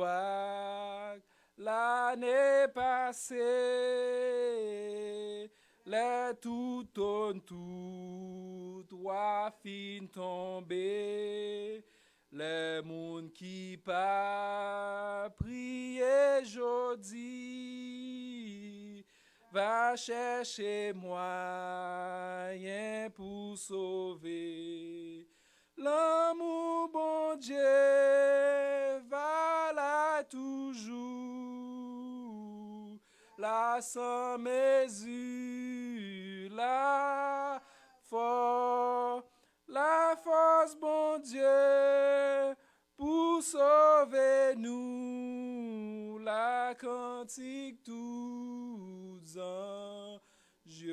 joie l'année passée, les tout en tout, trois fin tombé, les monde qui pas prier jodi, va chercher moyen pour sauver. L'amour, bon Dieu, va là toujours, là sans mesure, la force, bon Dieu, pour sauver nous, la cantique tous anges,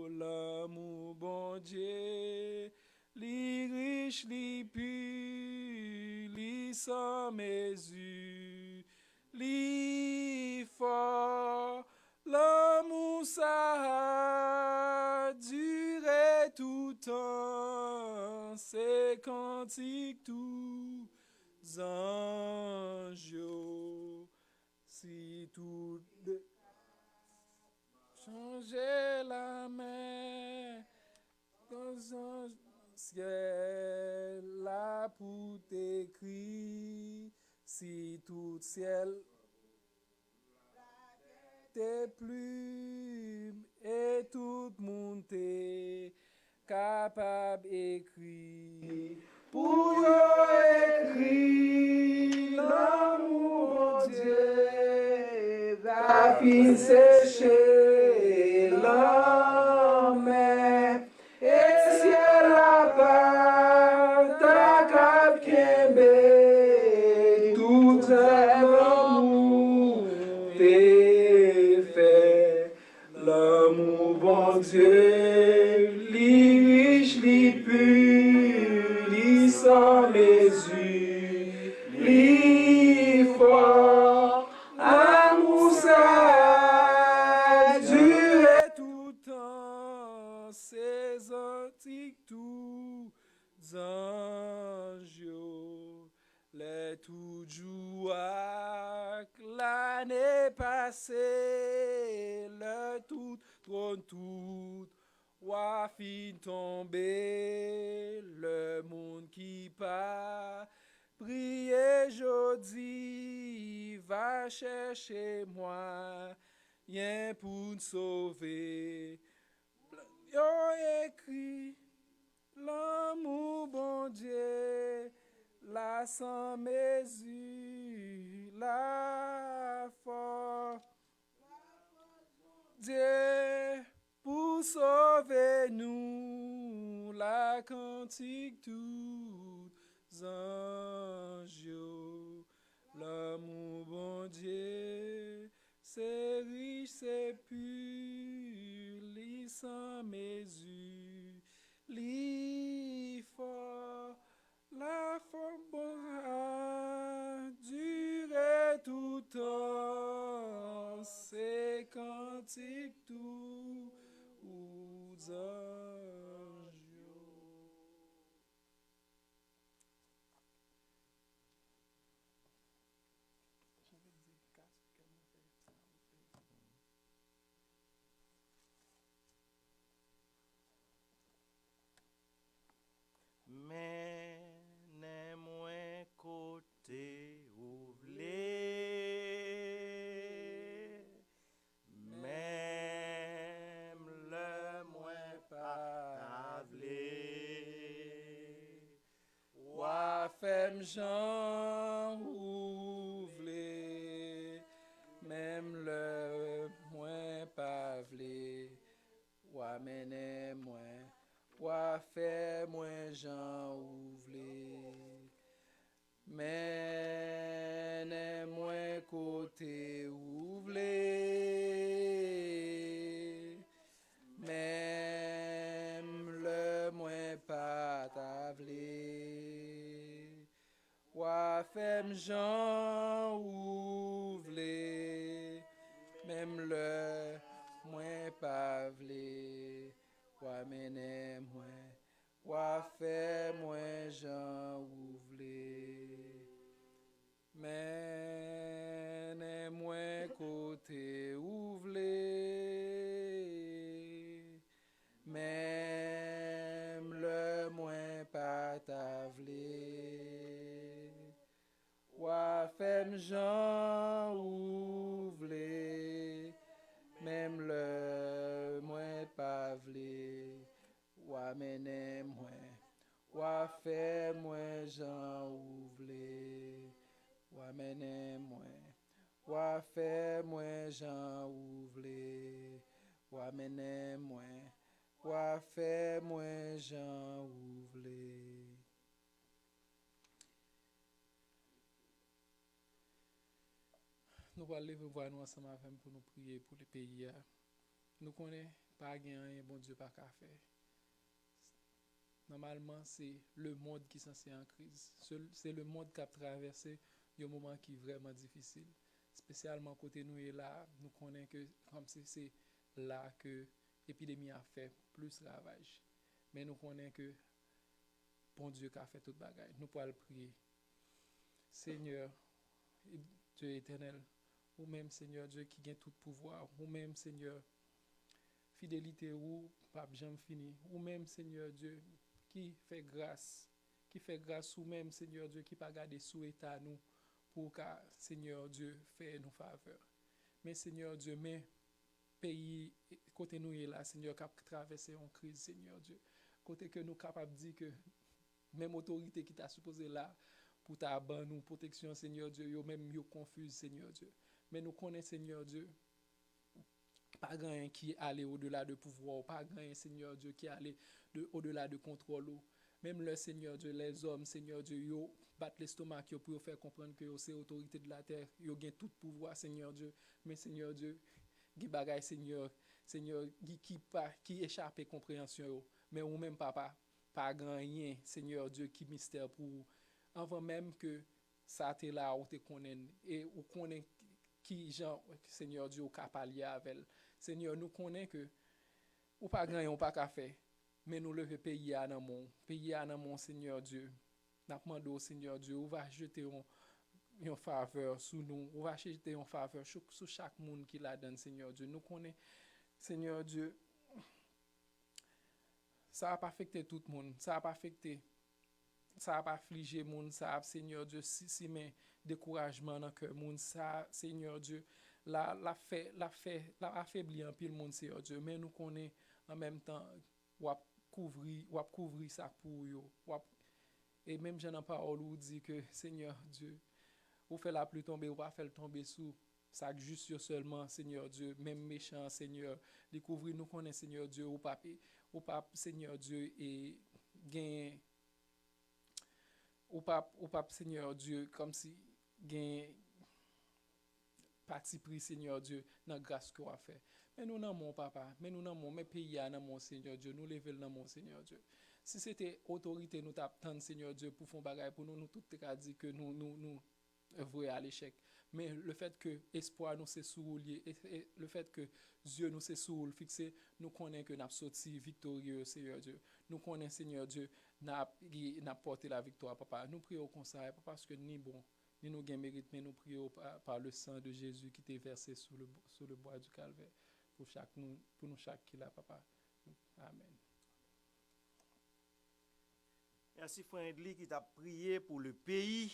l'amour, bon Dieu. Li riche, li pur, li sans mesure, li fort, l'amour ça a duré tout temps, c'est cantique tous anges, si tout changer la main, dans un ciel là pour t'écrire, si tout ciel tes plumes et tout monde t'est capable d'écrire. Pour écrire l'amour, bon Dieu, la fin séchée, l'homme, et ciel la part, ta cap kembe, tout l'amour t'est fait. L'amour, bon Dieu, li riche, li pur, li sans mesure, li fort, l'amour ça duré tout temps, ces antiques tous anges, les toujours l'année passée, le tout trône tout, roi fin tombé, le monde qui part, prier jodi, va chercher moi, rien pour nous sauver. Yo écrit l'amour, bon Dieu, la sans mesure, la force, Dieu, pour sauver nous, la cantique tous anges, l'amour, bon Dieu, c'est riche, c'est pur, li sans mesure, li fort, la forme a duré tout temps, c'est cantique tout aux anges. Mais n'est moins côté ouvré, même le moins pavelé. Wa femme Jean ouvlé, même le moins pavelé, wa mene moins, wa fait moins Jean ouvlé, mene moins côté ouvlé, même le moins pas tablé. Wa femme Jean ouvlé, même le moins pavelé. Wa mene moins, wa fait moins Jean ouvlé. Mais jan ou vle, même le moins pas vle, ou amène moins, ou fait moins jan ou vle, ou amène moins, ou fait moins jan ou vle, ou amène moins, ou fait moins jan ou vle. Nous allons lever voix nous ensemble avec pour nous prier pour le pays. Nous connaissons pas gagner bon Dieu pas qu'à faire. Normalement, c'est le monde qui est censé en crise. C'est le monde qui a traversé un moment qui est vraiment difficile. Spécialement côté nous et là, nous connaissons que comme si c'est là que l'épidémie a fait plus ravage. Mais nous connaissons que bon Dieu qui a fait toute bagaille. Nous pouvons le prier. Seigneur, Dieu éternel, ou même Seigneur Dieu qui gagne tout pouvoir, ou même Seigneur, fidélité ou pape jamais fini, ou même Seigneur Dieu qui fait grâce ou même Seigneur Dieu qui pas garder sous état nous pour que Seigneur Dieu fait nous faveur. Mais Seigneur Dieu, mais pays côté nous est là, Seigneur, qui a traversé une crise, Seigneur Dieu. Côté que nous capable de dire que même autorité qui t'a supposé là pour ta nous protection, Seigneur Dieu, yo même yo confuse, Seigneur Dieu. Mais nous connaissons, Seigneur Dieu, pas grand qui allait au-delà de pouvoir, pas grand Seigneur Dieu qui allait au-delà de contrôle. Même le Seigneur Dieu, les hommes, Seigneur Dieu, yo battent l'estomac pour faire comprendre que c'est autorité de la terre, yo gagne tout pouvoir, Seigneur Dieu. Mais Seigneur Dieu, qui bagaille Seigneur qui échappe compréhension, mais ou même papa, pas grand rien, Seigneur Dieu, qui mystère pour avant même que ça t'est là ou te connaît et ou connaît qui Jean Seigneur Dieu au capable avec Seigneur nous connaît que ou pas grand on pas qu'à faire mais nous lever pays à dans mon Seigneur Dieu n'a demandé au Seigneur Dieu ou va jeter une faveur sous nous ou va jeter une faveur sur chaque monde qui la donne Seigneur Dieu nous connaît Seigneur Dieu ça a pas affecté tout le monde ça a pas affecté ça a pas affligé moun ça Seigneur Dieu si mais découragement dans cœur moun ça Seigneur Dieu la affaibli en pile monde Seigneur Dieu mais nous connaît en même temps ou couvrir ça pour yo et même j'en parole ou dit que Seigneur Dieu ou fait la pluie tomber ou pas faire tomber sous ça juste seulement Seigneur Dieu même méchant Seigneur découvrir nous connaît Seigneur Dieu ou pas Seigneur Dieu et gain ou pas Seigneur Dieu comme si gain parti pris Seigneur Dieu dans grâce qu'on a fait mais nous non mon papa mais nous non mon mais pays dans mon Seigneur Dieu nous lever dans mon Seigneur Dieu si c'était autorité nous t'attendre Seigneur Dieu pour faire bagaille pour nous tout a dit que nous vouer à l'échec mais le fait que espoir nous c'est soulier et le fait que Dieu nous c'est soul fixé nous connaît que n'a sorti victorieux Seigneur Dieu nous connaît Seigneur Dieu n'a porté la victoire papa nous prions comme ça pas parce que ni bon ni nous gain mérite mais nous prions par le sang de Jésus qui t'est versé sur le bois du calvaire pour nous chaque qui là papa amen. Merci frère Edli qui t'a prié pour le pays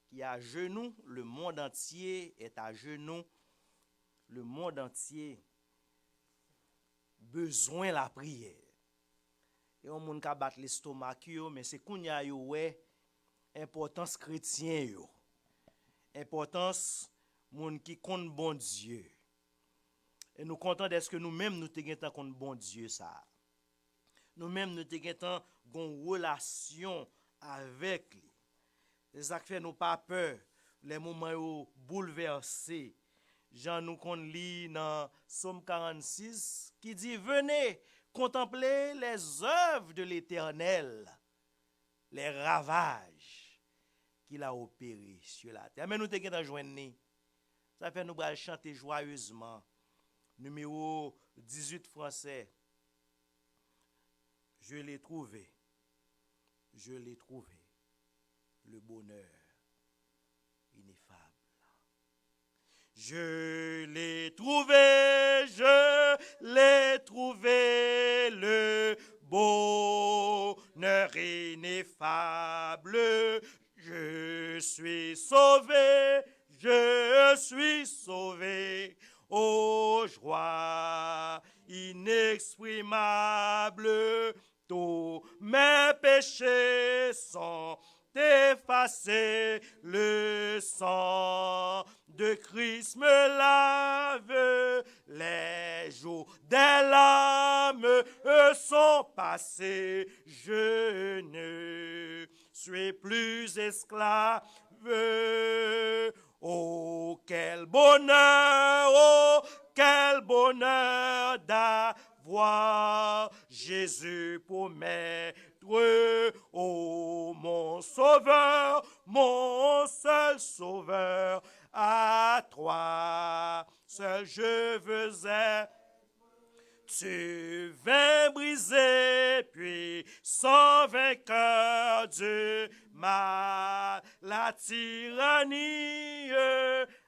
qui est à genoux, le monde entier est à genoux, le monde entier besoin la prière. Et on moun ka battre l'estomac yo, mais c'est kounya yo ouais importance chrétien yo. Importance moun qui compte bon Dieu. Et nous content d'être que nous-mêmes nous te gen compte bon Dieu ça. Nous-mêmes nous te gen gon relation avec lui. C'est ça qui fait nous pas peur les moments yo bouleversés. Jean nous kon lit dans Psaume 46 qui dit venez contempler les œuvres de l'Éternel, les ravages qu'il a opérés sur la terre. Mais nous te gen joindre. Ça fait nous chanter joyeusement. Numéro 18 français. Je l'ai trouvé, le bonheur ineffable. Je l'ai trouvé, le bonheur ineffable. Je Je suis sauvé, je suis sauvé. Ô joie inexprimable, tous mes péchés sont effacés. Le sang de Christ me lave. Les jours des larmes sont passés. Je ne suis plus esclave. Oh, quel bonheur d'avoir Jésus pour maître. Oh, mon sauveur, mon seul sauveur, à toi seul je veux être. Tu vins briser, puis sans vainqueur du mal, la tyrannie,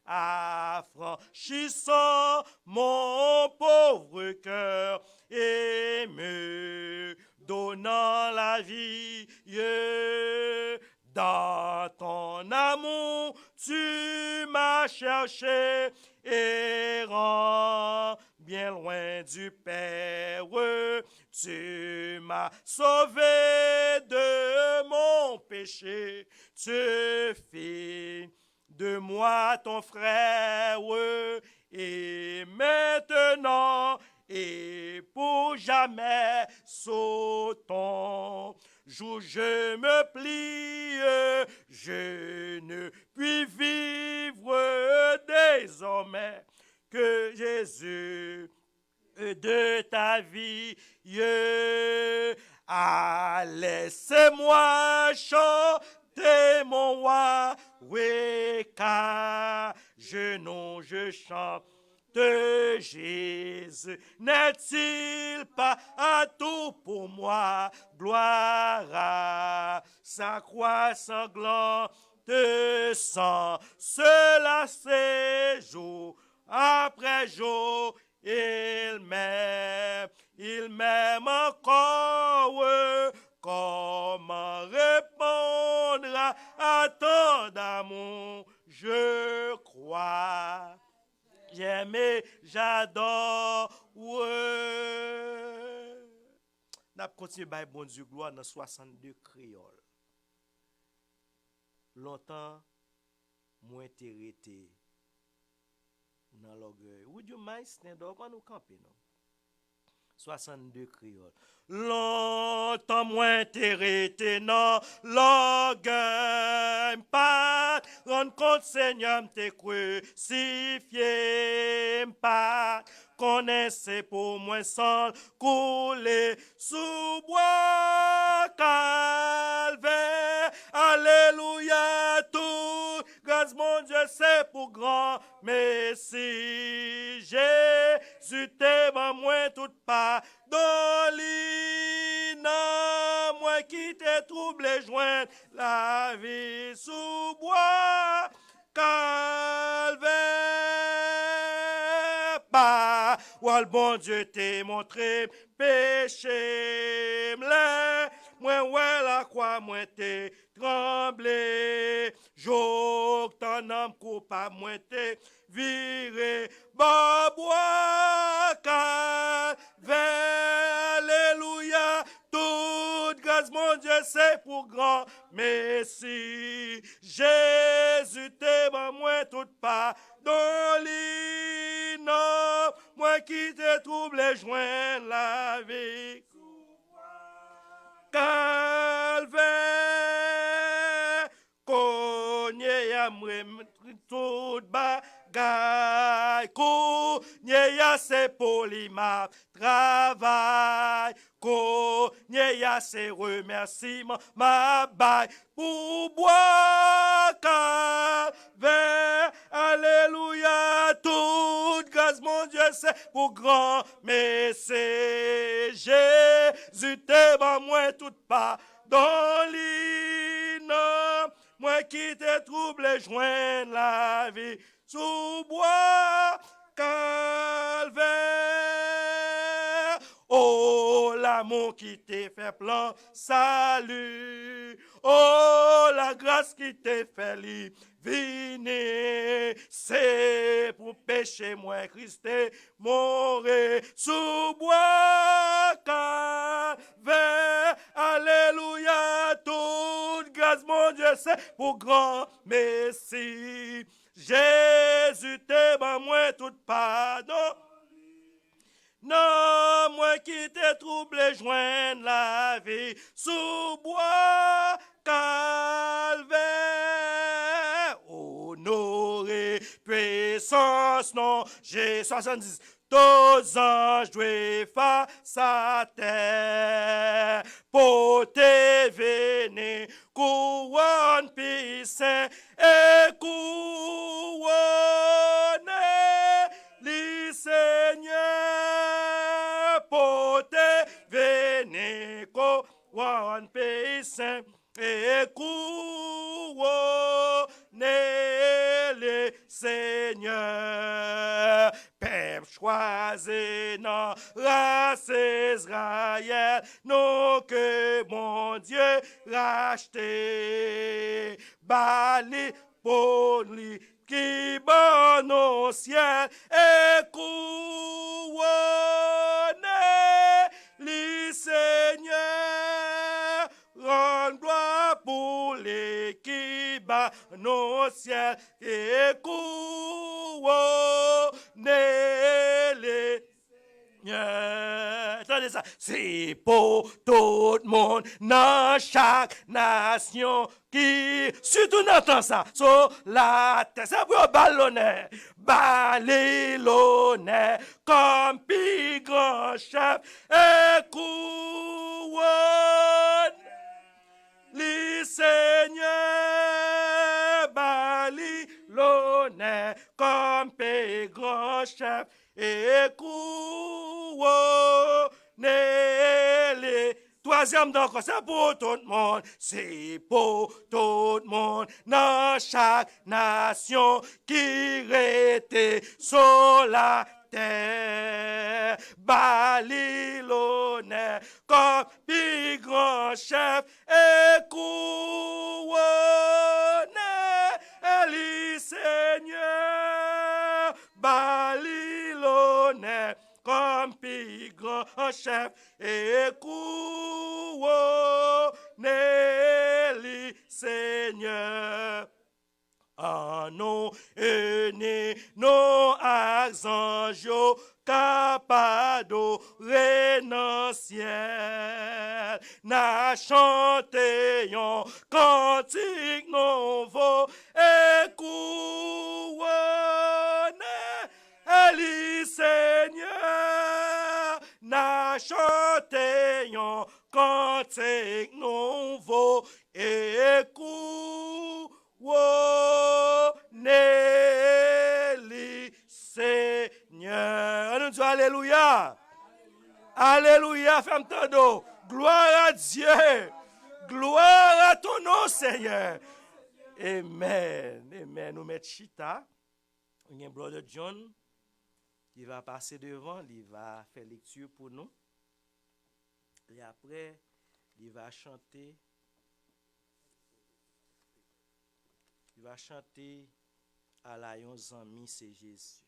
affranchissant mon pauvre cœur et me donnant la vie. Dans ton amour, tu m'as cherché, errant bien loin du Père. Tu m'as sauvé de mon péché. Tu fis de moi ton frère. Et maintenant et pour jamais, sous ton jour je me plie, je ne puis vivre désormais que Jésus de ta vie. Ah, laissez-moi chanter mon roi, oui, car je chante de Jésus. N'est-il pas à tout pour moi? Gloire à sa croix sanglante sang. Cela c'est jour après jour. Il m'aime encore. Comment répondre à tant d'amour? Je crois. J'aime et j'adore. N'a continué by bon Dieu gloire dans 62 créoles. Longtemps moi été dans l'orgueil. Would you mind stand up and nous camper non? 62 créoles. Longtemps moins t'hérité dans l'orgueil, pas rendre compte Seigneur t'es crucifié, pas connaissez pour moi sans couler sous bois calvaire. Alléluia, tout grâce mon Dieu c'est pour grand Messie. Jésus t'aime moi toute part dolina, moi qui t'ai troublé joindre la vie sous bois calvaire. Bah, ou le bon Dieu t'est montré péché m'lait, moi ouais la croix moi t'es tremblé, jour ton âme coupable moi t'es viré, bah bois calvaire. Alléluia, toute grâce mon Dieu c'est pour grand Messie. Jésus t'aime moi toute part dolina, moi qui te trouble joindre la vie calvaire. Cogné à moi toute bagaille, cogné à c'est polymap travail, cogné à c'est remerciements ma baille pour boire calvaire. Alléluia, toute grâce mon Dieu c'est pour grand Messie. Jésus t'aime à moi toute part dans l'île, moi qui te trouble joindre la vie sous bois calvaire. Oh, l'amour qui t'est fait plan salut. Oh, la grâce qui te fait li, vini, c'est pour pécher moi, Christ mourir sous bois calvaire. Alléluia, toute grâce, mon Dieu, c'est pour grand merci. Jésus te ban moi tout pardon. Non, moi qui t'ai troublé, joindre la vie sous bois calvaire. Honoré, puissance, non, j'ai 70. Tous anges joués face à terre, pour te venir, couronne puissant et couronne les Seigneur, pour te venir, couronne puissant et couronne les Seigneur. Peuple choisi dans race Israël, non que mon Dieu racheté, bali pour lui qui bon au ciel et couronne les Seigneur, rend gloire pour les qui bat au ciel et couronne les attendez ça, c'est pour tout le monde, dans chaque nation qui, surtout n'entend ça, sur la terre, c'est pour ballonner, comme plus grand chef, et couronne les seigneurs, ballonner, comme plus grand chef, et couronner les. Troisième donc, c'est pour tout le monde, c'est pour tout le monde, dans chaque nation qui était sur la terre. Babylone, comme plus grand chef, et couronner les seigneurs. Babylone, comme plus grand chef, et couronner les seigneurs. En nous unis, nos archanges, capado, dans ciel, n'a chanté un cantique nouveau, et couronne les seigneurs, n'a chanté un cantique nouveau, et les Seigneur. Nous disons Alléluia. Alléluia, ferme ton dos. Gloire à Dieu. Gloire à ton nom, Seigneur. Amen. Amen. Nous mettons Chita. Il y a un brother John qui va passer devant. Il va faire lecture pour nous. Et après, il va chanter. Il va chanter à la yon zami, c'est Jésus.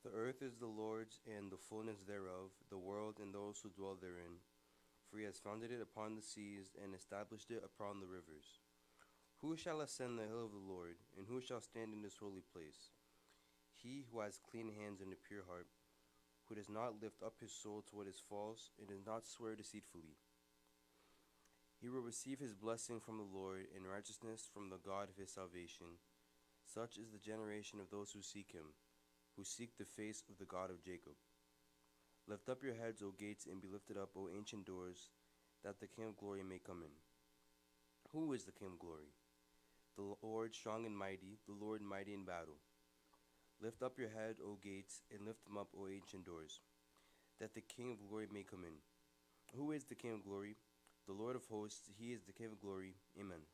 The earth is the Lord's and the fullness thereof, the world and those who dwell therein. For he has founded it upon the seas and established it upon the rivers. Who shall ascend the hill of the Lord, and who shall stand in his holy place? He who has clean hands and a pure heart, who does not lift up his soul to what is false, and does not swear deceitfully. He will receive his blessing from the Lord, and righteousness from the God of his salvation. Such is the generation of those who seek him, who seek the face of the God of Jacob. Lift up your heads, O gates, and be lifted up, O ancient doors, that the King of glory may come in. Who is the King of glory? The Lord strong and mighty, the Lord mighty in battle. Lift up your head, O gates, and lift them up, O ancient doors, that the King of glory may come in. Who is the King of glory? The Lord of hosts, he is the King of glory. Amen.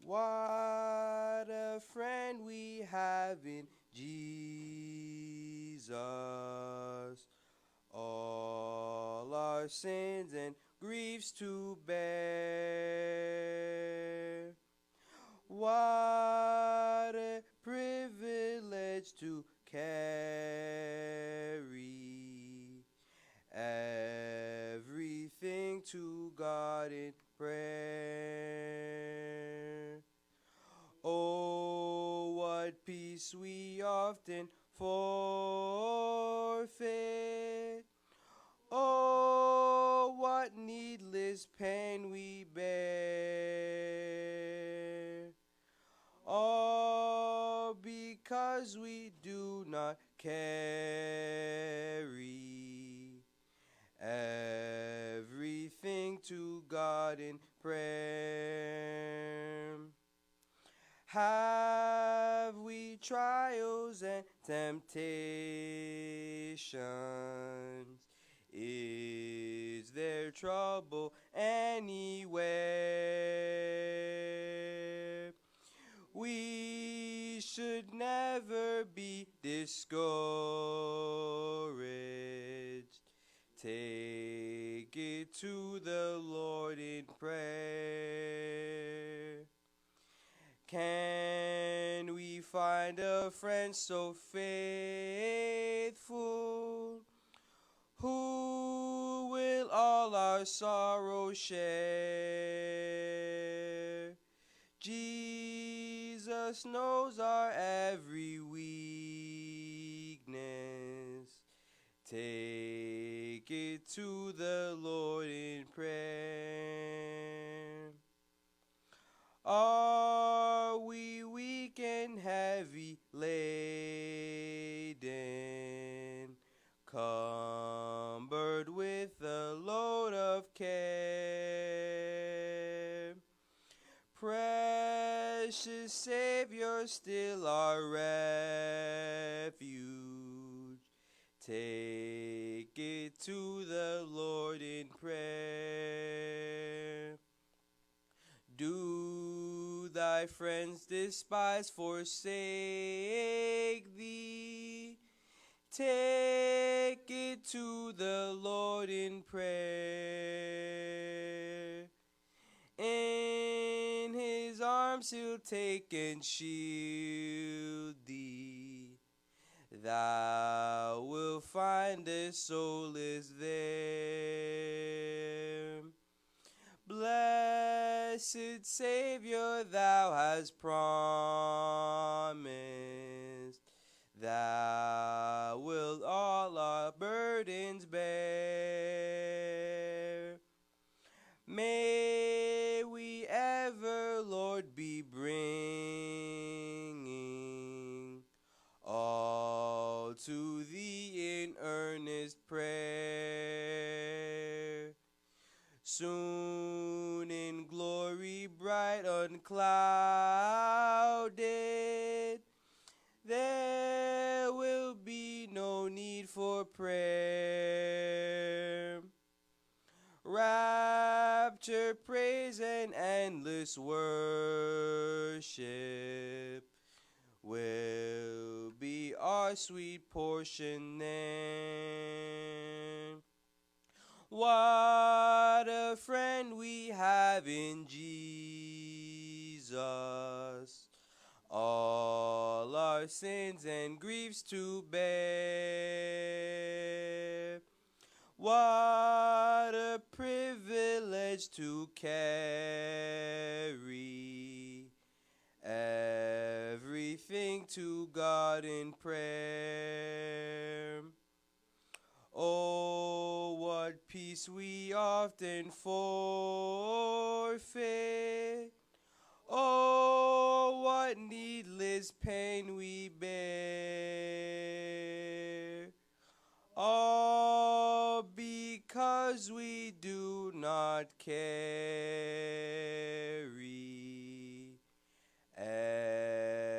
What a friend we have in Jesus. All our sins and griefs to bear. What a privilege to carry everything to God in prayer. Oh, what peace we often forfeit. Oh, what needless pain we bear. All because we do not carry everything to God in prayer. Have we trials and temptations? Is there trouble anywhere? We should never be discouraged. Take it to the Lord in prayer. Can we find a friend so faithful, who will all our sorrows share? Jesus knows our every weakness. Take it to the Lord in prayer. Are we weak and heavy laden, cumbered with a load of care? Precious Savior, still our refuge. Take it to the Lord in prayer. Do thy friends despise, forsake thee? Take it to the Lord in prayer. In his arms he'll take and shield thee. Thou wilt find a soul is there. Blessed Savior, thou hast promised, thou wilt all our burdens bear. May we ever, Lord, be bringing all to thee in earnest prayer. Soon in glory bright unclouded, there will be no need for prayer. Rapture, praise, and endless worship will be our sweet portion then. What a friend we have in Jesus, all our sins and griefs to bear. What a privilege to carry everything to God in prayer. Oh, what peace we often forfeit. Oh, what needless pain we bear. All because we do not carry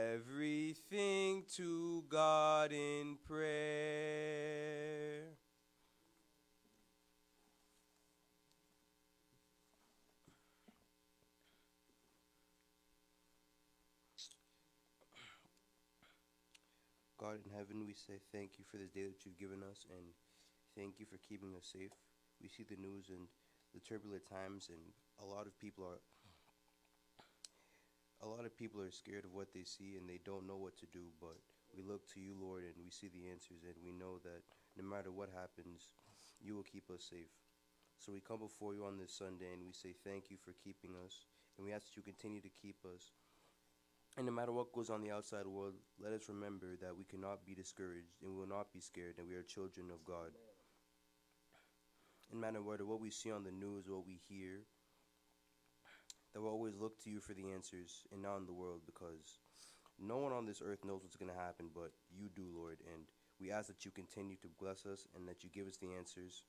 everything to God in prayer. God in heaven, we say thank you for this day that you've given us, and thank you for keeping us safe. We see the news and the turbulent times, and a lot of people are scared of what they see and they don't know what to do, but we look to you, Lord, and we see the answers, and we know that no matter what happens, you will keep us safe. So we come before you on this Sunday and we say thank you for keeping us, and we ask that you continue to keep us. And no matter what goes on the outside world, let us remember that we cannot be discouraged and we will not be scared, and we are children of God. And no matter what we see on the news, what we hear, that we'll always look to you for the answers and not in the world, because no one on this earth knows what's going to happen, but you do, Lord. And we ask that you continue to bless us and that you give us the answers.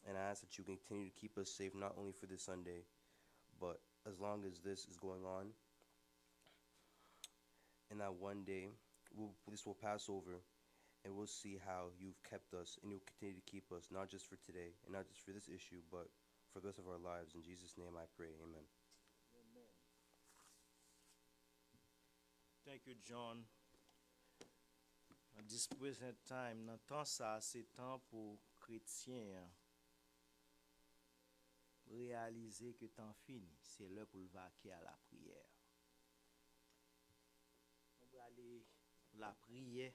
And I ask that you continue to keep us safe, not only for this Sunday, but as long as this is going on. And that one day, this will pass over, and we'll see how you've kept us, and you'll continue to keep us, not just for today, and not just for this issue, but for the rest of our lives. In Jesus' name I pray, amen. Thank you, John. At this present time, dans temps ça, c'est temps pour chrétiens réaliser que temps fini, c'est l'heure pour le vaquer à la prière. On va aller la prière,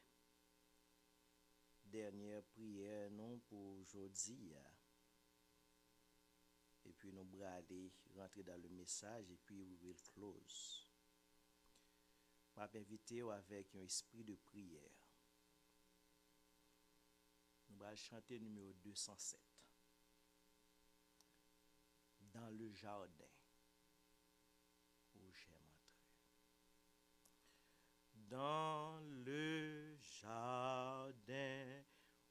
dernière prière non pour aujourd'hui. Et puis nous allons aller rentrer dans le message et puis ouvrir le close. Je vais inviter avec un esprit de prière. Nous allons chanter numéro 207. Dans le jardin où j'aime entrer. Dans le jardin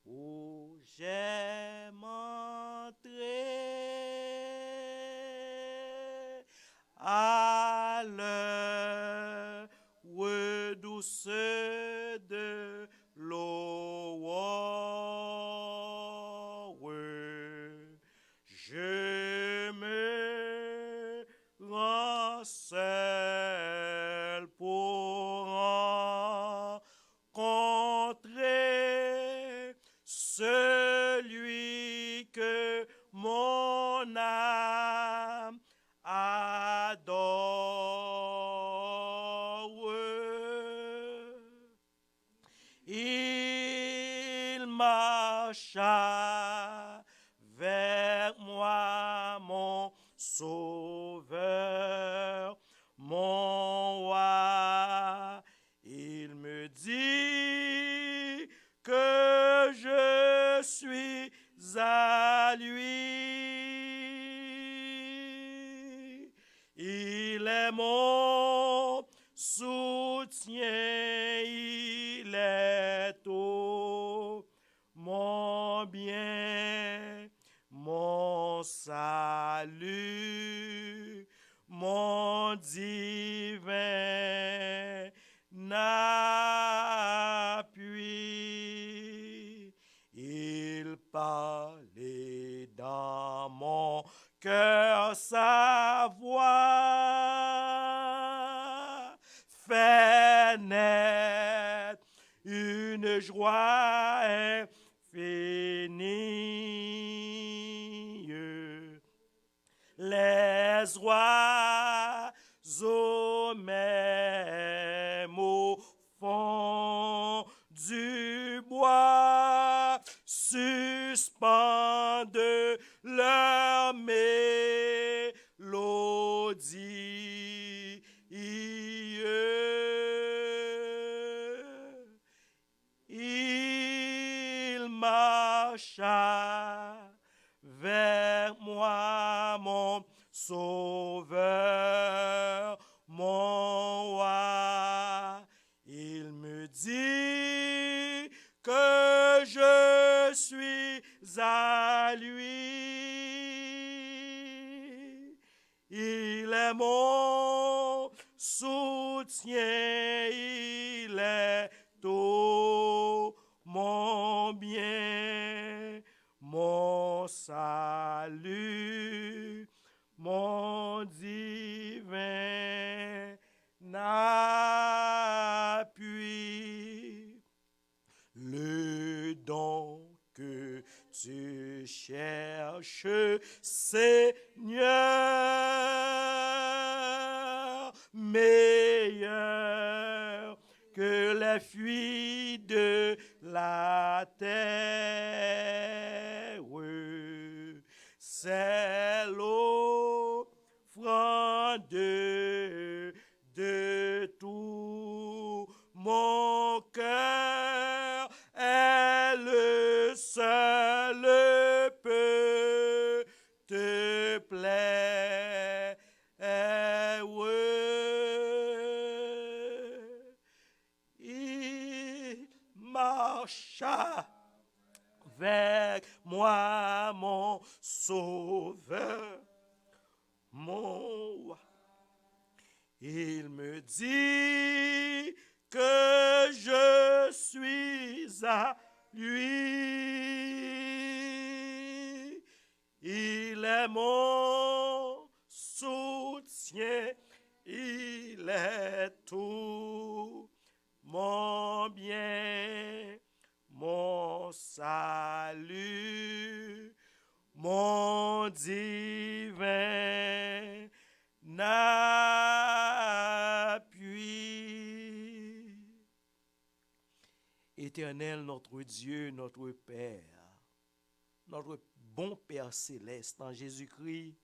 où j'aime entrer. À l'heure douce de l'eau, je me rends seul pour rencontrer celui que mon âme adore. Il marcha vers moi, mon sauveur, mon roi. Il me dit que je suis à lui. Il est mon soutien, il est tout mon bien, mon salut, mon divin appui. Il parlait dans mon cœur sa voix, fait naître une joie infinie. Les oiseaux même au fond du bois suspendent leur mélodie. Il marcha vers moi, mon sauveur, mon roi. Il me dit que je suis à lui. Il est mon soutien, il est tout mon bien, mon salut, mon divin appui. cherche, Seigneur, meilleur que les fruits de la terre. C'est l'offrande de tout mon cœur, elle seule peut te plaire. Il marcha avec moi, mon sauveur, mon roi. Il me dit que je suis à lui. Il est mon soutien, il est tout mon bien, mon salut, mon divin appui. Éternel, notre Dieu, notre Père, notre bon Père céleste, en Jésus-Christ,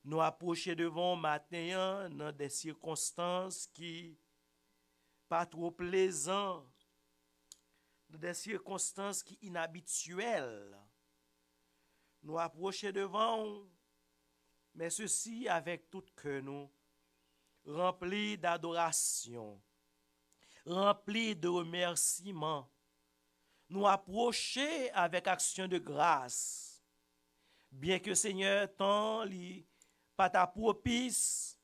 nous approchons devant matin dans des circonstances qui pas trop plaisantes, dans des circonstances qui inhabituelles. Nous approchons devant, mais ceci avec tout cœur nous, rempli d'adoration, rempli de remerciements. Nous approcher avec action de grâce. Bien que Seigneur, tant li pas ta propice,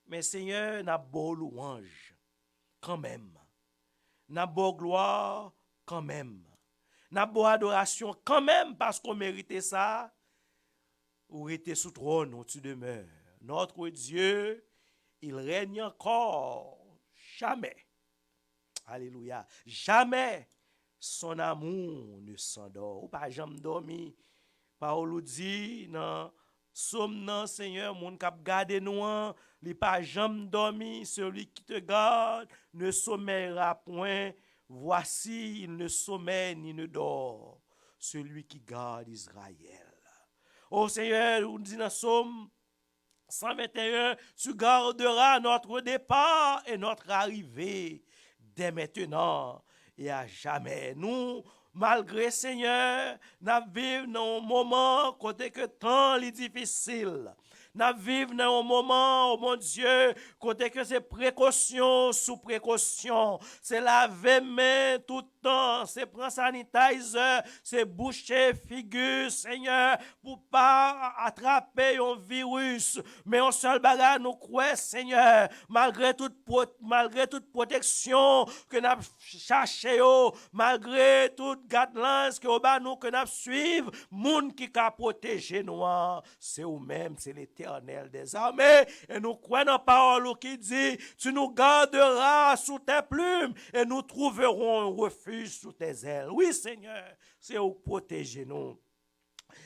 mais Seigneur, n'a beau louange quand même. N'a beau gloire quand même. N'a beau adoration quand même parce qu'on méritait ça. Ou était sous trône où tu demeures. Notre Dieu, il règne encore. Jamais. Alléluia. Jamais son amour ne s'endort. Ou pas jamais dormi. Paul dit dans Somme nan Seigneur, moun kap gade nou an, li pa jamais dormi, celui qui te garde ne sommeillera point. Voici, il ne sommeille ni ne dort, celui qui garde Israël. Oh Seigneur, on dit dans Somme 121, tu garderas notre départ et notre arrivée dès maintenant et à jamais. Nous, malgré Seigneur, nous vivons dans un moment côté que temps est difficile. Nous vivons dans un moment, oh mon Dieu, côté que c'est précaution sous précaution. C'est laver main tout le temps, c'est prendre sanitizer, c'est boucher figure, Seigneur, pour pas attraper un virus. Mais on seul bagage nous croit, Seigneur, malgré toute protection que nous cherchons, malgré toute guidelines que nous que nous suivons, monde qui a protégé nous, c'est vous-même, c'est l'Éternel des armées, et nous croyons en parole qui dit, tu nous garderas sous tes plumes, et nous trouverons un refuge sous tes ailes. Oui, Seigneur, c'est où protéger nous.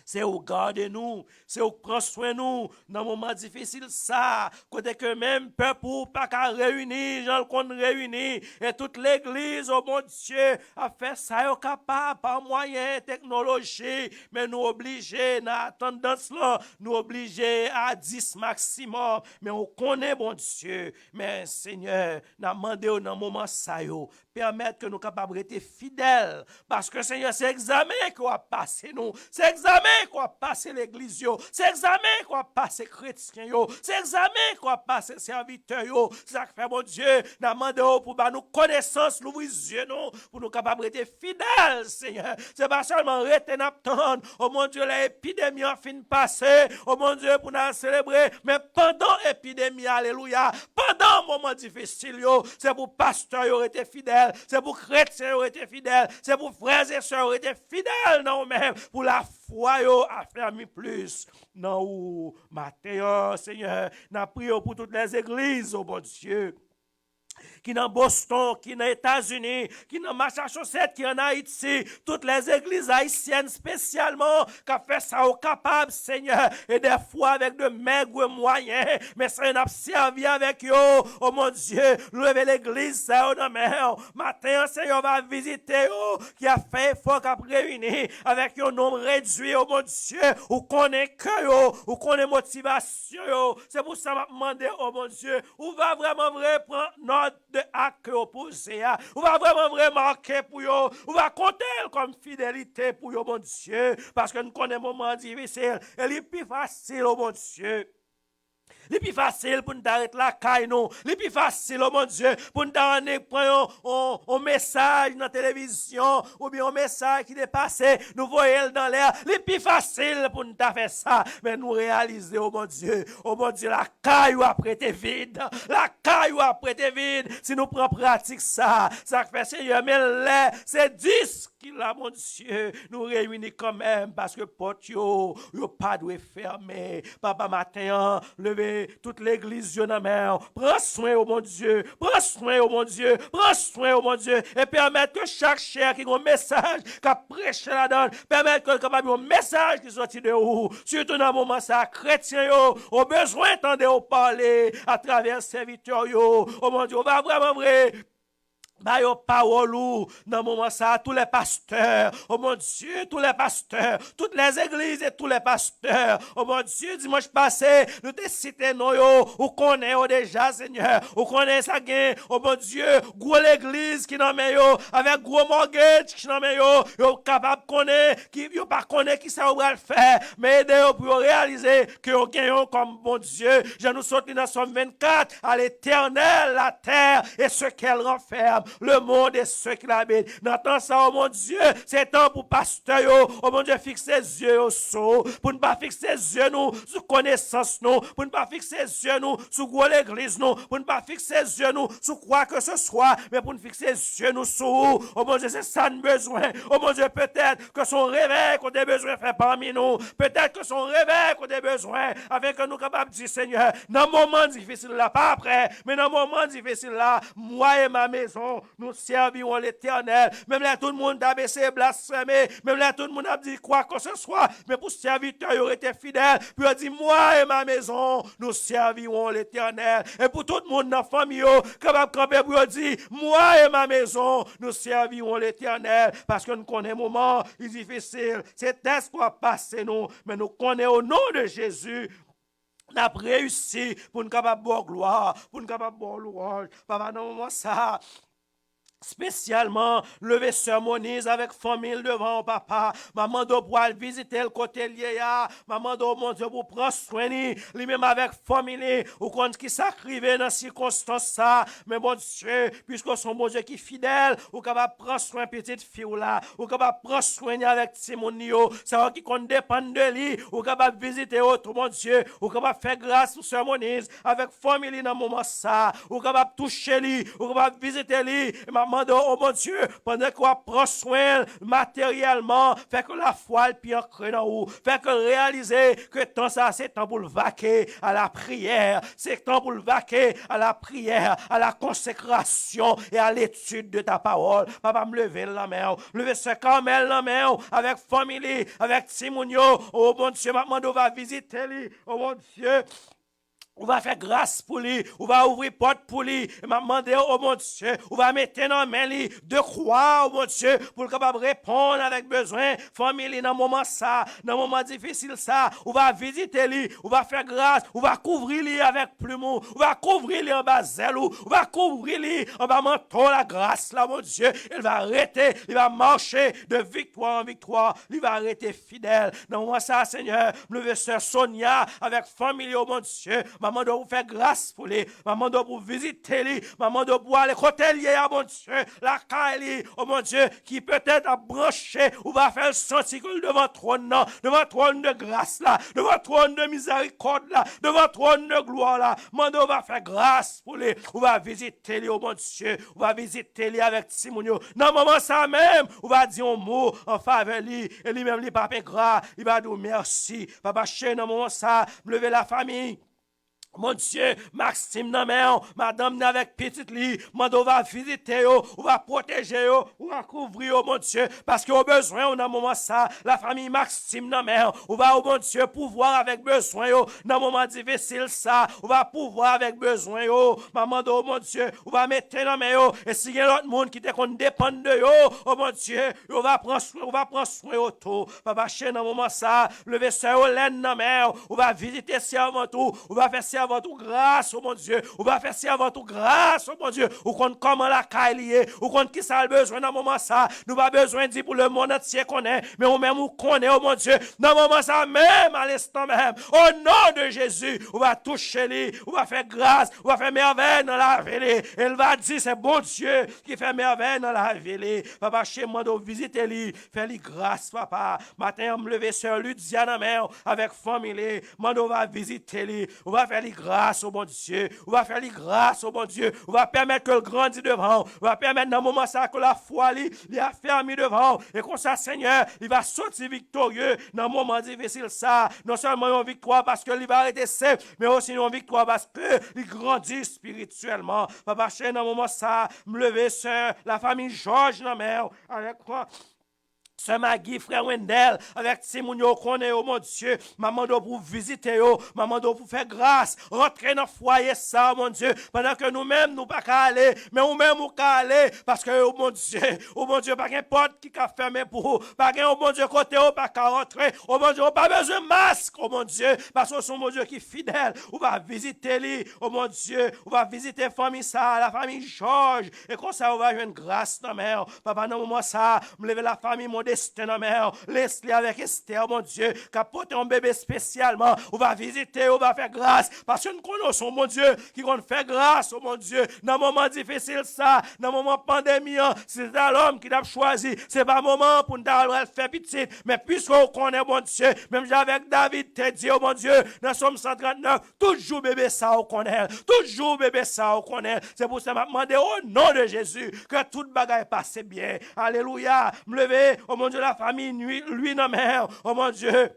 C'est où garder nous, c'est où prendre soin nous dans un moment difficile ça, côté que même peuple pas qu'à réunir, gens qu'on réunit et toute l'église, oh mon Dieu, a fait ça capable par moyen technologie, mais nous obligés dans tendance là, nous obligés à 10 maximum, mais on connaît bon Dieu, mais Seigneur, n'a demandé dans moment ça yo, permettre que nous capables rester fidèles parce que Seigneur, c'est examen qu'on va passer nous, c'est examen qu'on va passer l'église yo, c'est examen qu'on va passer chrétien yo, c'est examen qu'on va passer serviteur yo, c'est ça que fait mon Dieu, n'a demandé pour nous connaissance, nous yeux nous pour nous capables rester fidèles Seigneur. C'est pas seulement rester n'attendre, oh mon Dieu, l'épidémie a fin passer, oh mon Dieu, pour nous célébrer, mais pendant l'épidémie, alléluia, pendant un moment difficile yo, c'est pour pasteur yo rester fidèle, c'est pour chrétiens yo rester fidèle, c'est pour frères et sœurs rester fidèles non même, pour la foi yo affermi plus. Non ou matin, Seigneur, n'a prié pour toutes les églises, oh mon Dieu. qui dans Boston, qui dans États-Unis, qui dans Massachusetts, qui en Haïti, toutes les églises haïtiennes spécialement, qui a fait ça au capable, Seigneur, et des fois avec de maigres moyens, mais ça n'a servi avec eux, oh mon Dieu, levez l'église, ça, dans main, matin, Seigneur, va visiter eux, qui a fait effort, qui a réuni, avec un nombre réduit, oh mon Dieu, ou qu'on est cœur, ou qu'on est motivation, c'est pour ça que je demande, oh mon Dieu, où va vraiment vrai prendre notre de acte opposé, on va vraiment marquer pour eux, on va compter comme fidélité pour eux, mon Dieu, parce que nous connaissons un moment difficile, et il est plus facile, oh mon Dieu. C'est plus facile pour nous arrêter la caille, non. C'est plus facile, oh mon Dieu, pour nous prendre un message dans la télévision, ou bien un message qui dépasse, nous voyons dans l'air. C'est plus facile pour nous faire ça, mais nous réaliser, oh mon Dieu, la caille a prêté vide. La caille a prêté vide. Si nous prenons pratique ça fait Seigneur, mais là, c'est 10 qu'il a, mon Dieu, nous réunit quand même, parce que porte yo pas doit fermer. Papa matin, levez toute l'église, Dieu dans mer. Prends soin, oh mon Dieu. Prends soin, oh mon Dieu. Prends soin, oh mon Dieu. Et permettre que chaque chair qui a un message, qui a prêché là-dedans, permettre que capable un message qui sorti de vous. Surtout dans le moment ça, chrétien yo, au besoin d'entendre parler à travers serviteurs yo. Oh mon Dieu, on va vraiment vrai. Bah, yo parole dans le moment ça, tous les pasteurs, oh mon Dieu, tous les pasteurs, toutes les églises et tous les pasteurs, oh mon Dieu, dimanche passé, nous te cité non yo, ou connaît déjà, Seigneur, ou connaît ça gain, oh mon Dieu, gros l'église qui n'en met yo, avec gros mortgage qui n'en met yo capable connaître, qui yo pas connaît qui ça va le faire, mais aider yo pour réaliser que yo gagnons comme bon Dieu, je nous sortis dans Somme 24, à l'éternel, la terre et ce qu'elle renferme. Le monde et ceux qui l'habitent. N'entends ça, oh mon Dieu, c'est temps pour pasteur, oh mon Dieu, fixer les yeux au saut, pour ne pas fixer les yeux nous sur connaissance nous, pour ne pas fixer les yeux nous sur l'église nous, pour ne pas fixer les yeux nous sur quoi que ce soit, mais pour ne fixer les yeux nous sur, oh mon Dieu, c'est ça nous besoin. Oh mon Dieu, peut-être que son réveil qu'on a besoin de faire parmi nous, peut-être que son réveil qu'on a besoin, avec que nous capables de dire, Seigneur, dans le moment difficile là, pas après, mais dans le moment difficile là, moi et ma maison, nous servirons l'Éternel. Même là, tout le monde a baissé, blasphémé. Même là, tout le monde a dit quoi que ce soit. Mais pour serviteur, il aurait été fidèle. Puis il a dit, moi et ma maison, nous servirons l'Éternel. Et pour tout le monde dans la famille, capable de camper, pour dire, moi et ma maison, nous servirons l'Éternel. Parce que nous connaissons un moment difficile. C'est ce qu'on va passer, nous. Mais nous connaissons au nom de Jésus. Nous avons réussi pour nous capables de gloire, pour nous capables de louange. Papa, dans le moment ça, spécialement, lever sermonise avec famille devant papa. Maman doit pouvoir visiter le côté lié. Maman doit, mon Dieu, pour prendre soin lui-même avec famille. Ou quand qui s'arrive dans ces circonstances ça. Mais bon Dieu, puisque son bon Dieu qui est fidèle, ou capable de prendre soin petite fille là, ou capable de prendre soin avec Simonio, ça qui compte dépendre de lui, ou capable de visiter autre, mon Dieu, ou capable de faire grâce pour sermonise avec famille dans le moment ça, ou capable de toucher lui, ou capable de visiter lui. Oh mon Dieu, pendant qu'on prend soin matériellement, fait que la foi puis ancrée dans vous, fait que réaliser que temps ça c'est temps pour le vaquer à la prière, c'est temps pour le vaquer à la prière, à la consécration et à l'étude de ta parole. Papa me lever la main, lever ce Carmel la main avec famille, avec Simonio. Oh mon Dieu, maman va visiter lui. Oh mon Dieu. On va faire grâce pour lui, on va ouvrir porte pour lui, et m'a demandé, oh mon Dieu, on va mettre dans main lui de croire, oh mon Dieu, pour le capable répondre avec besoin, famille, dans le moment ça, dans le moment difficile ça, on va visiter lui, on va faire grâce, on va couvrir lui avec plumeau, on va couvrir lui en bas zèle, on va couvrir lui en bas manteau la grâce là, mon Dieu, il va arrêter, il va marcher de victoire en victoire, il va arrêter fidèle, dans le moment ça, Seigneur, le sœur Sonia, avec famille, oh mon Dieu, maman doit vous faire grâce pour lui, maman doit vous visiter lui, maman doit vous aller côté lié à mon Dieu, la caille, oh mon Dieu, qui peut-être a branché, ou va faire sentir que devant trône de grâce là, devant trône de miséricorde là, devant trône de gloire là, maman va faire grâce pour lui, ou va visiter lui, oh mon Dieu, ou va visiter lui avec Simonio, dans le moment ça même, ou va dire un mot en faveur lui, et lui-même lui papa gras, il va dire merci, papa chez dans le moment ça, lever la famille, Mon Dieu, Maxime nan men, madame nan avec petite li, mando va visiter yo, ou va protéger yo, ou va couvrir yo, mon Dieu, parce que au besoin, on a moment ça, la famille Maxime nan men, ou va, oh, mon Dieu, pouvoir avec besoin yo, dans moment difficile ça, ou va pouvoir avec besoin yo, maman do, mon Dieu, ou va mettre nan men yo, et si y a l'autre monde qui te kon dépend de yo, oh mon Dieu, ou va prendre soin yo tout, papa chen dans moment ça, lever soeur Olène nan men, ou va visiter si avant tout, ou va faire si avant tout grâce, oh mon Dieu. On va faire si avant tout grâce, oh mon Dieu. Ou compte comment la caille liée, ou compte qui ça a besoin dans le moment ça. Nous pas besoin de dire pour le monde entier qu'on est, mais on même ou connaît, oh mon Dieu. Dans le moment ça, même à l'instant même, au nom de Jésus, on va toucher lui, on va faire grâce, on va faire merveille dans la ville. Elle va dire, c'est bon Dieu qui fait merveille dans la ville. Papa, chez moi, de visiter lui, faire lui grâce, papa. Matin, on me lever sur Ludiana mère avec famille. On va visiter lui, on va faire lui grâce. Au bon Dieu, on va faire les grâces au bon Dieu, on va permettre que le grandisse devant, on va permettre dans le moment ça que la foi il a fermé devant, et comme ça Seigneur, il va sortir victorieux dans le moment difficile ça, non seulement une victoire parce que il va arrêter seul, mais aussi une victoire parce que il grandit spirituellement. Papa cher dans le moment ça, me lever sur la famille Georges dans mère, avec quoi Sœur Maggie, frère Wendell, avec Timounio connaît, oh mon Dieu, maman doit pour visiter, yo, maman doit pour faire grâce, rentrer dans le foyer ça, mon Dieu, pendant que nous-mêmes, nous pas qu'à aller, mais nous-mêmes, nous qu'à aller, parce que, oh mon Dieu, pas qu'un porte qui a fermé pour vous, pas qu'un, oh mon Dieu, côté, oh, pas qu'à rentrer, oh mon Dieu, pas besoin de masque, oh mon Dieu, parce que son mon Dieu qui est fidèle, on va visiter lui, oh mon Dieu, on va visiter famille ça, la famille Georges, et comme ça, on va jouer une grâce dans mère, papa, dans moment ça, me lever la famille, mon destin dans mère, laisse-les avec Esther, mon Dieu, qui a porté un bébé spécialement, on va visiter, on va faire grâce, parce que nous connaissons, mon Dieu, qui compte faire grâce, oh mon Dieu, dans un moment difficile ça, dans un moment pandémie, c'est l'homme qui l'a choisi, c'est pas un moment pour nous faire petit, mais puisqu'on connaît, mon Dieu, même avec David, t'es dit, oh mon Dieu, dans Somme 139, toujours bébé ça, on connaît, toujours bébé ça, on connaît, c'est pour ça que je demandé au nom de Jésus, que toute bagaille passe bien, alléluia, me lever, oh mon Dieu, la famille, lui, non, mère, oh mon Dieu.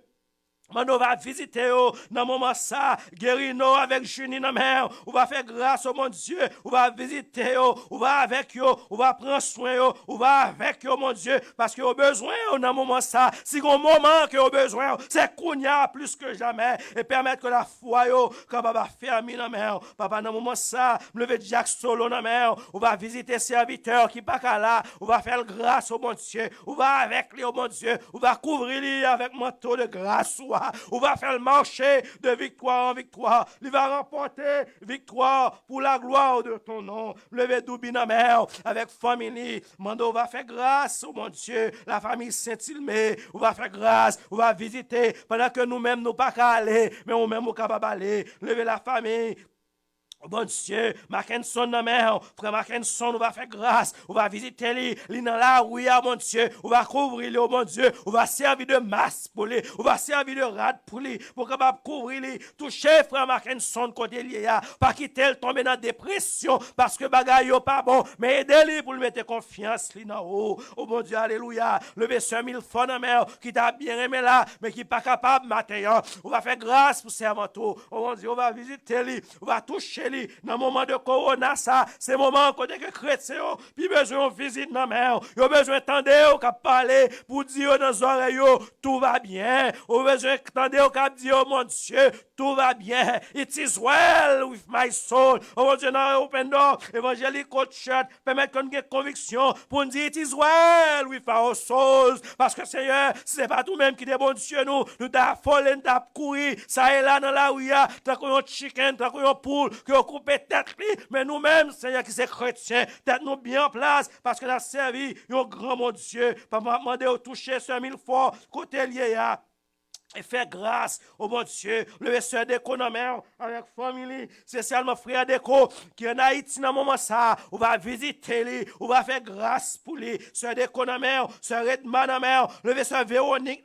On va visiter dans le moment ça, guérir nous avec Junie dans mère, on va faire grâce au mon Dieu, on va visiter, on va avec eux, on va prendre soin, on va avec eux, mon Dieu, parce que au besoin dans le moment ça, si un moment que au besoin, c'est qu'on y a plus que jamais, et permettre que la foi, quand papa ferme dans mère, papa dans le moment ça, me lever Jack solo dans mère, on va visiter serviteurs qui pas là, on va faire grâce au mon Dieu, on va avec lui au mon Dieu, on va couvrir lui avec manteau de grâce, on va faire le marché de victoire en victoire. Il va remporter victoire pour la gloire de ton nom. Levez Doubina mère avec famille. Mando va faire grâce, oh mon Dieu. La famille Saint-Ilmé, on va faire grâce. On va visiter pendant que nous-mêmes nous pas qu'à aller, mais nous-mêmes nous capables d'aller. Levez la famille. Bon Dieu, Mackinson, non, mère, frère Mackinson, on va faire grâce, on va visiter lui dans la rue, mon Dieu, on va couvrir lui, oh mon Dieu, on va servir de masse pour lui, on va servir de rade pour lui, pour capable couvrir lui, toucher frère Mackinson côté lui, pas quitter le tomber dans la dépression, parce que bagaille yo pas bon, mais aider lui pour lui mettre confiance lui dans haut, oh mon Dieu, alléluia, lever ce mille fois dans mère, qui t'a bien aimé là, mais qui pas capable matin, on va faire grâce pour servant, oh mon Dieu, on va visiter lui, on va toucher dans le moment de corona, ça, c'est le moment côté que chrétien, puis besoin de visite dans la mer, ils ont besoin d'entendre, qu'à parler, pour dire dans les oreilles, tout va bien, ils ont besoin d'entendre, qu'à dire, mon Dieu, tout va bien, it is well with my soul, oh mon Dieu, dans Open Door, évangélique Coach Church, permettre qu'on ait conviction, pour nous dire, it is well with our souls, parce que Seigneur, c'est pas tout même qui est bon Dieu, nous t'avons folle, nous t'avons couru, ça est là dans la rue, t'as qu'on un chicken, t'as qu'on un poule, que couper tête, mais nous-mêmes, Seigneur, qui sommes chrétiens, tête nous bien en place, parce que nous avons servi un grand mon Dieu, pour me demander de toucher ce mille fois, côté lié, et faire grâce au bon Dieu, le soeur Déco avec famille, spécialement frère Déco, qui est en Haïti dans le moment ça, on va visiter lui, on va faire grâce pour lui, soeur Déco soeur Redman le soeur Véronique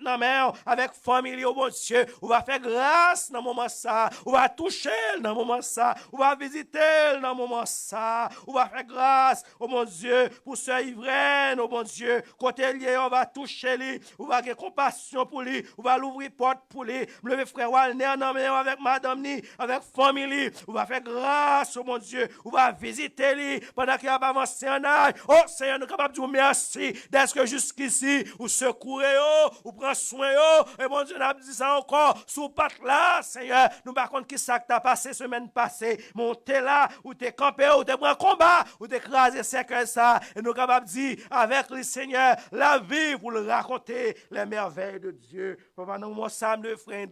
avec famille au bon Dieu, on va faire grâce dans le moment ça, on va toucher dans le moment ça, on va visiter dans le moment ça, on va faire grâce au bon Dieu, pour soeur Ivraine, au bon Dieu, côté lié, on va toucher lui, on va avoir compassion pour lui, on va l'ouvrir porte pour lui. Me lever frère Walner dans main avec madame ni, avec famille. On va faire grâce, oh mon Dieu. On va visiter lui pendant qu'il a avancé en âge. Oh Seigneur, nous sommes capables de dire merci d'être que jusqu'ici, ou secourir, ou prendre soin, et mon Dieu, nous avons dit ça encore, sous patte là, Seigneur, nous par contre qui ça que t'as passé semaine passée, monter là, ou t'es campé, ou t'es pris en combat, ou t'es écrasé cercle ça, et nous sommes capables de dire avec le Seigneur, la vie pour le raconter, les merveilles de Dieu. Papa, nous, mon Sam, le frère,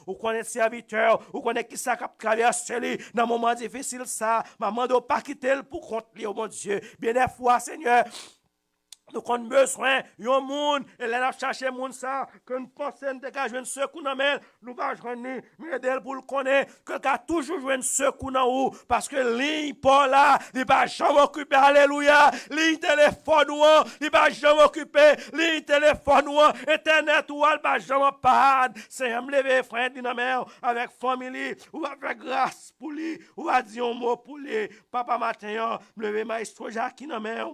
ou connaît serviteur, ou connaît qui ça qui a traversé, dans un moment difficile ça, maman doit pas quitter pour compte lui, oh mon Dieu. Bien des fois, Seigneur, nous avons besoin d'un monde, et là, nous cherchons un monde ça, que nous pensons que nous avons un secours dans la nous allons joindre, mais d'elle pour le connaître, que nous avons toujours joué un secours dans nous, parce que ligne pas là, il ne va jamais occuper, alléluia, ligne téléphone ou, il ne va jamais occuper, ligne téléphone ou, internet ou, il ne va jamais perdre. Seigneur, me lever, frère, dans avec famille, ou va faire grâce pour lui, ou va dire un mot pour lui. Papa matin, me lever, maestro Jacques dans la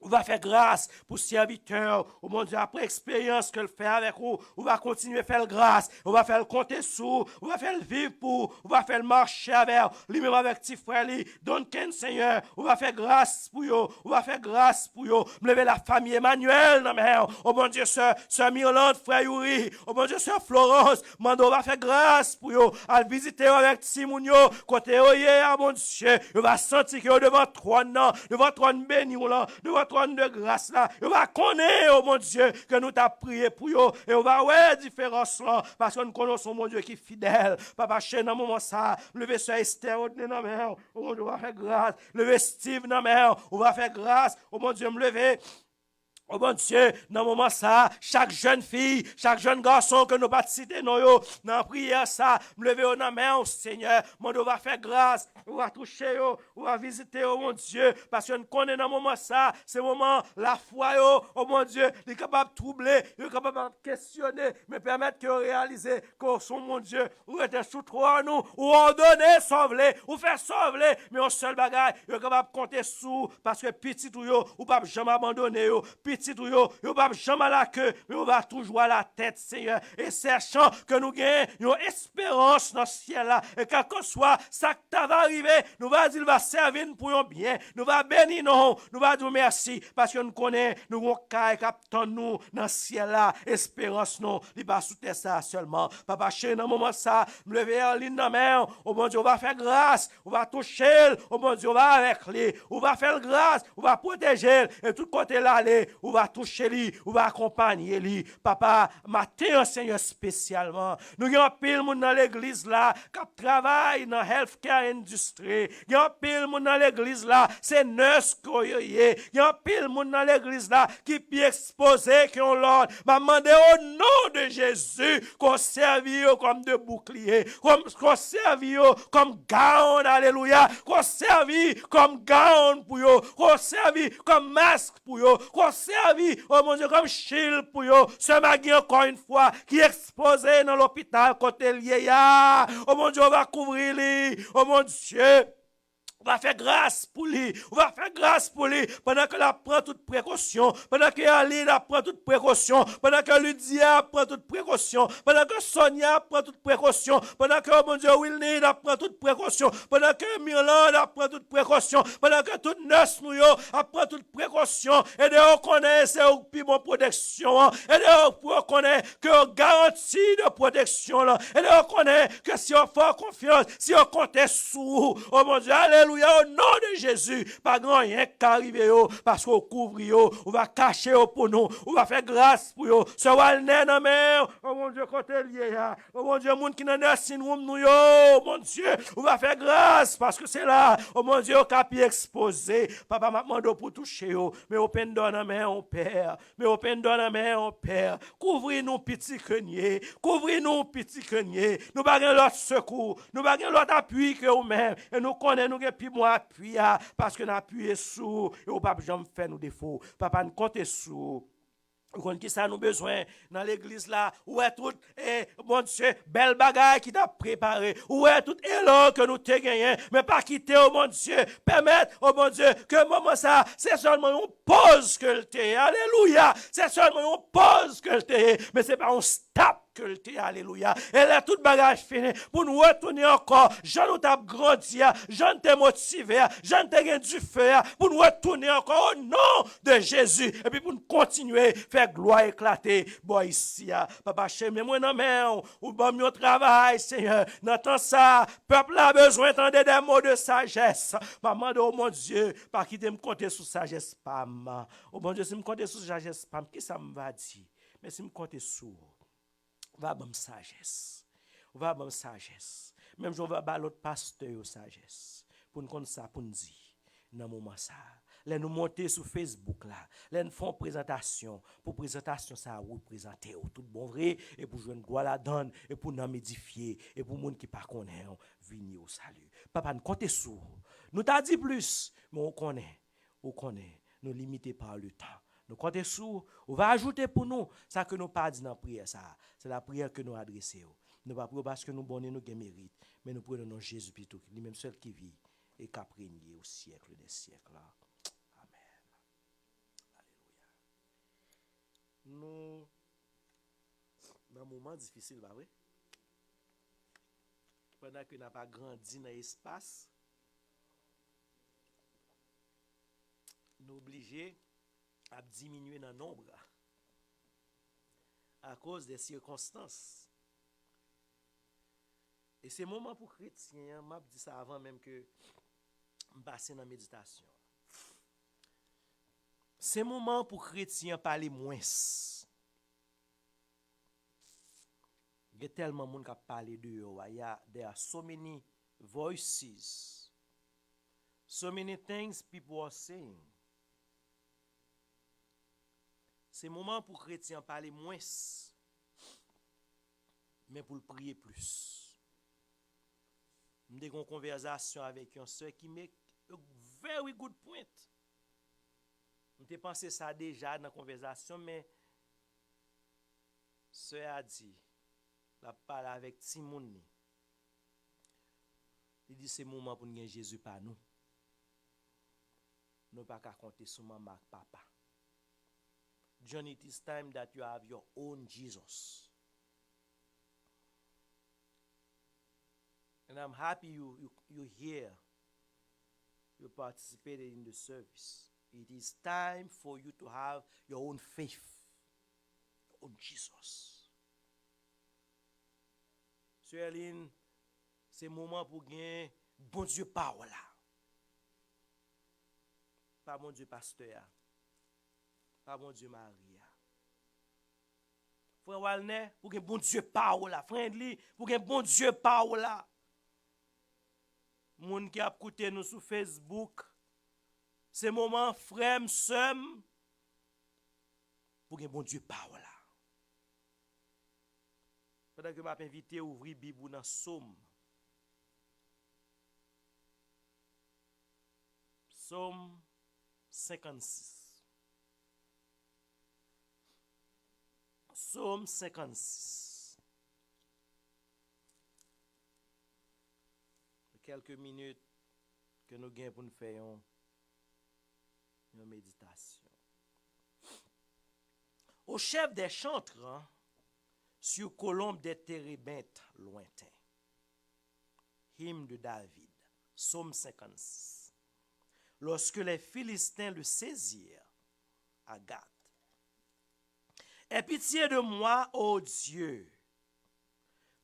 on va faire grâce pour serviteur. Oh mon Dieu, après expérience que le fait avec vous, on va continuer à faire grâce. On va faire le compter sous. On va faire le vivre pour. On va faire le marcher avec lui-même avec petit frère. Donc, Seigneur, on va faire grâce pour vous. On va faire grâce pour vous. Me lever la famille Emmanuel, non mais, oh mon Dieu, sœur Mirlande, frère Yuri. Oh mon Dieu, sœur Florence. Mando, on va faire grâce pour vous. À visiter avec Timounio. Côté, oh yeah, mon Dieu. On va sentir que devant trône béni, devant trône de grâce là, on va connaître, oh mon Dieu, que nous t'as prié pour eux, et on va ouais différence là, parce que nous connaissons mon Dieu qui est fidèle. Papa, chez dans moment ça, lever sur Esther, oh mon Dieu, on va faire grâce, lever Steve, on va faire grâce, oh mon Dieu, me lever. Oh mon Dieu, dans le moment ça, chaque jeune fille, chaque jeune garçon que nous participons dans la prière ça, me lever au nom de Seigneur, mon Dieu va faire grâce, on va toucher, on va visiter, oh mon Dieu, parce que nous connaissons dans le moment ça, c'est le moment, la foi, oh mon Dieu, il est capable de troubler, il est capable de questionner, mais permettre que réaliser que son mon Dieu, ou était sous trois nous, ou ordonner, sauver, ou faire sauver, mais un seul bagage, il est capable de compter sous, parce que petit ou pas jamais abandonner, petit ou yo pas jamais à la queue, mais on va toujours à la tête, Seigneur, et sachant que nous gagnons une espérance dans le ciel là, et quel que soit ça qui va arriver, nous va dire, il va servir pour un bien, nous va bénir nous va dire merci, parce que nous connaissons, nous avons caille captant nous dans le ciel là, espérance nous, il va soutenir ça seulement. Papa, chez dans moment ça, me lever en ligne dans main, oh mon Dieu, on va faire grâce, on va toucher, oh mon Dieu, on va avec lui, on va faire grâce, on va protéger, et tout côté là, on va toucher lui, on va accompagner lui. Papa, matin, Seigneur, spécialement. Nous avons pile monde dans l'église là, qui travaille dans healthcare industry. Il y a pile monde dans l'église là, c'est nurse koyoye. Il y a pile monde dans l'église là, qui peut exposer qu'on l'ordre. M'a demandé au nom de Jésus, qu'on servit comme de bouclier, qu'on servit comme gown, alléluia, qu'on servit comme gown pour eux, qu'on servit comme masque pour eux, qu'on servit, oh mon Dieu, comme shield pour eux. Ce magui encore une fois, qui est exposé dans l'hôpital côté lié. Oh mon Dieu, on va couvrir lui. Oh mon Dieu. On va faire grâce pour lui. On va faire grâce pour lui. Pendant que la prend toute précaution. Pendant que Aline prend toute précaution. Pendant que Lydia prend toute précaution. Pendant que Sonia prend toute précaution. Pendant que, oh mon Dieu, Wilney prend toute précaution. Pendant que Mirland prend toute précaution. Pendant que toute nurse nous prend toute précaution. Et de on connaît, c'est une plus bonne protection. Et de on connaît que garantie de protection. Et de on connaît que si on fait confiance, si on compte sous, oh mon Dieu, alléluia. Au nom de Jésus, pas grand rien qui arrive, parce qu'on couvre, on va cacher pour nous, on va faire grâce pour nous. Ce Walner dans mer, oh mon Dieu, côté lié, oh mon Dieu, monde qui n'a pas de nous, oh mon Dieu, on va faire grâce parce que c'est là, oh mon Dieu, au capi exposé. Papa m'a demandé pour toucher, mais au peine dans la main, on perd, mais au peine dans la main, on perd. Couvrez-nous, petit crenier, couvrez-nous, petit crenier. Nous baguons l'autre secours, nous baguons l'autre appui que nous-mêmes, et nous connaissons, nous puis moi appuyer parce que nous appuyons sous et au pape jamais fait nous défaut. Papa nous compte sous. Qu'on qui ça nous besoin dans l'église là où est tout bon Dieu belle bagaille qui t'a préparé où est tout élan que nous t'ai gagné mais pas quitter au mon Dieu permettre au mon Dieu que moment ça c'est seulement une pause que le t'ai alléluia c'est seulement une pause que le t'ai mais c'est pas un stop que le thé, alléluia. Et là, tout bagage fini, pour nous retourner encore, j'en nous tape grandi, j'en t'ai motivé, j'en t'ai gagné du feu, pour nous retourner encore au nom de Jésus, et puis pour nous continuer, faire gloire éclater, bon ici, papa, chez moi, non, mais, ou bon, mon travail, Seigneur, n'entends ça, peuple a besoin d'entendre des mots de sagesse, maman, oh mon Dieu, par qui de me compter sous sagesse, pas, oh mon Dieu, si me compter sous sagesse, pas, qui ça me va dire, mais si me compter sous, va bon sagesse. Va bon sagesse. Même je vais ba l'autre pasteur sagesse. Pour nous connaître ça pour nous dire dans moment ça. Là nous monter sur Facebook là. Là nous font présentation. Pour présentation ça représenter tout bon vrai et pour joindre gloire la donne et pour nous édifier et pour monde qui pas connaît venir au salut. Papa nous compter sur. Nous t'a dit plus mais on connaît. Nous limité par le temps. Nous comptons sur, on va ajouter pour nous ça que nous pas dit dans la prière ça. C'est la prière que nous adressons. Nous pas prier parce que nous bonnons nous mérite, mais nous prions dans Jésus plutôt lui même seul qui vit et qui a régné au siècle des siècles. Amen. Alléluia. Nous dans un moment difficile, pas vrai? Pendant que nous n'avons pas grandi dans l'espace, nous obligés à diminuer dans le nombre à cause des circonstances. Et c'est moment pour chrétiens, m'a dit ça avant même que je passe dans la méditation. C'est moment pour chrétiens parler moins. Il y a tellement de monde qui parle dehors. There are so many voices, so many things people are saying. C'est moment pour chrétiens parler moins, mais pour le prier plus. J'ai eu une conversation avec une soeur qui met un very good point. J'ai pensé ça déjà dans la conversation, mais soeur a dit, la parle avec Timoun. Il dit c'est moment pour nous Jésus par nous. Nous pas qu'à compter sur maman et papa. John, it is time that you have your own Jesus. And I'm happy you here. You participated in the service. It is time for you to have your own faith, your own Jesus. Sœur Aline, c'est moment pour gagner bon Dieu parole là. Pas bon Dieu pasteur. Pas bon Dieu Maria. Frère Walner, pour que bon Dieu parle là. Friendly, pour que bon Dieu parle là. Moun qui a écouté nous sur Facebook, c'est moment frère somme pour que bon Dieu parle là. Pendant que m'a invité à ouvrir Bible dans Somme. Somme 56. Somme 56. Quelques minutes que nous gagnons pour nous faire une méditation. Au chef des chantres, sur colombe des térébintes lointains. Hymne de David, Psaume 56. Lorsque les Philistins le saisirent à Gath. Aie pitié de moi, ô Dieu,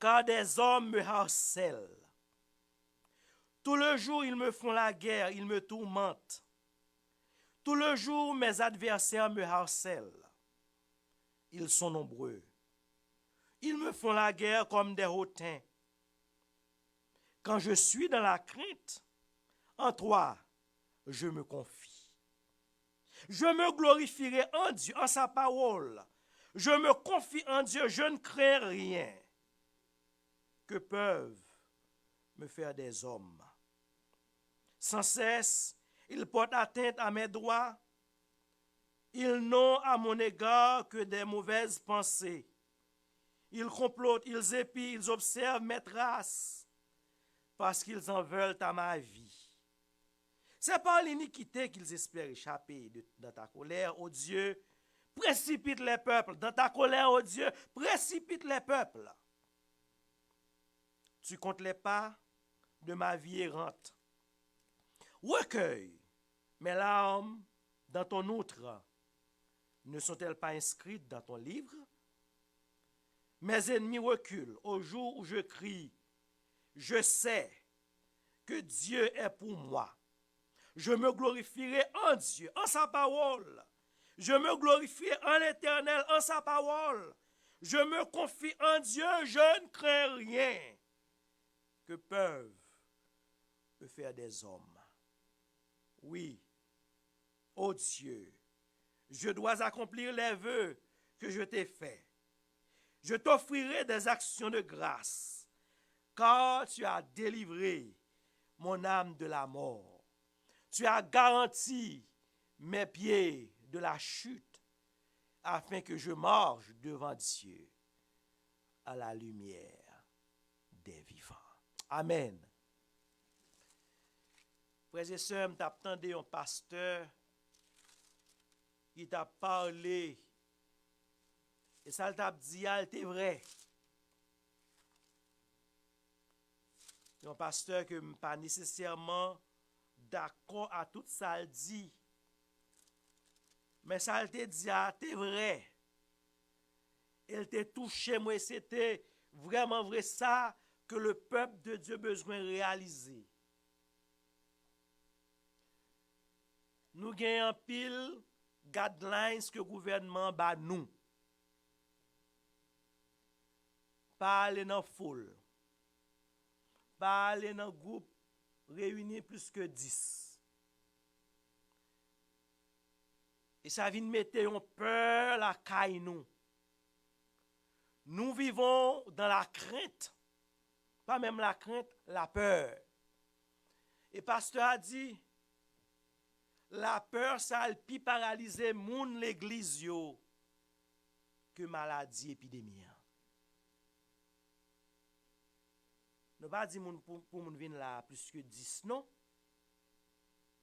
car des hommes me harcèlent. Tout le jour, ils me font la guerre, ils me tourmentent. Tout le jour, mes adversaires me harcèlent. Ils sont nombreux. Ils me font la guerre comme des hautains. Quand je suis dans la crainte, en toi, je me confie. Je me glorifierai en Dieu, en sa parole. Je me confie en Dieu, je ne crains rien. Que peuvent me faire des hommes? Sans cesse, ils portent atteinte à mes droits. Ils n'ont à mon égard que des mauvaises pensées. Ils complotent, ils épient, ils observent mes traces, parce qu'ils en veulent à ma vie. C'est par l'iniquité qu'ils espèrent échapper dans ta colère, ô Dieu, précipite les peuples. Dans ta colère, oh Dieu, précipite les peuples. Tu comptes les pas de ma vie errante. Recueille mes larmes dans ton outre. Ne sont-elles pas inscrites dans ton livre? Mes ennemis reculent au jour où je crie. Je sais que Dieu est pour moi. Je me glorifierai en Dieu, en sa parole. Je me glorifierai en l'Éternel, en sa parole. Je me confie en Dieu, je ne crains rien que peuvent me faire des hommes. Oui, ô Dieu, je dois accomplir les vœux que je t'ai faits. Je t'offrirai des actions de grâce, car tu as délivré mon âme de la mort. Tu as garanti mes pieds de la chute, afin que je marche devant Dieu à la lumière des vivants. Amen. Frères et sœurs, je t'attendais un pasteur qui t'a parlé. Et ça t'a dit, c'est vrai. C'est un pasteur qui n'est pas nécessairement d'accord à tout ça qu'il dit. Mais ça t'a dit, c'est vrai. Il t'a touché, moi, c'était vraiment vrai ça que le peuple de Dieu a besoin de réaliser. Nous avons un pile guidelines que le gouvernement bat nous. Pas aller dans la foule. Pas aller dans un groupe réuni plus que 10. Et ça vient mettre une peur la caille nous. Nous vivons dans la crainte. Pas même la crainte, la peur. Et pasteur a dit, la peur, ça a pi paralyser moun l'église yo que maladie épidémie. Ne pas dire pour moun vin là plus que 10, non.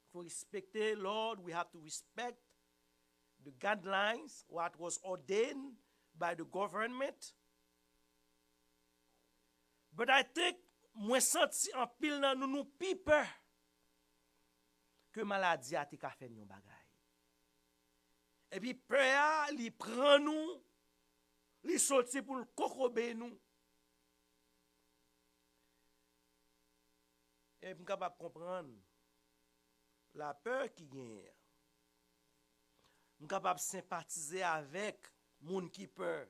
Il faut respecter, Lord, we have to respect the guidelines, what was ordained by the government. But I think, moi senti en pile nan nous pi peur que maladie a te ka fait yon bagay. Et puis peur li prend nous, li sorti pour kokobe nous. Et puis capable comprendre la peur qui gagne. On capable sympathiser avec moun qui peur.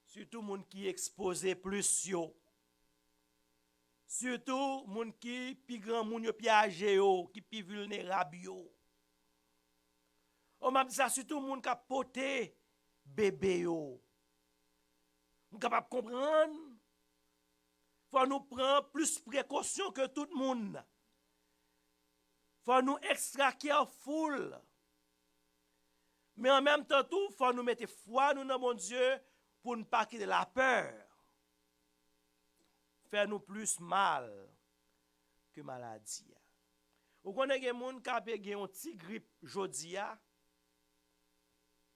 Surtout moun qui exposé plus yo. Surtout moun qui pi grand moun yo pi âgé yo, qui pi vulnérable yo. On m'a dit ça surtout moun qui porté bébé yo. On capable comprendre. Faut nous prendre plus précaution que tout le monde. Faut nous extra careful. Mais en même temps tout, faut nous mettre foi nous dans mon Dieu pour ne pas quitter la peur. Faire nous plus mal que maladie. Ou connaît des gens qui a gagné un petit grippe jodi a.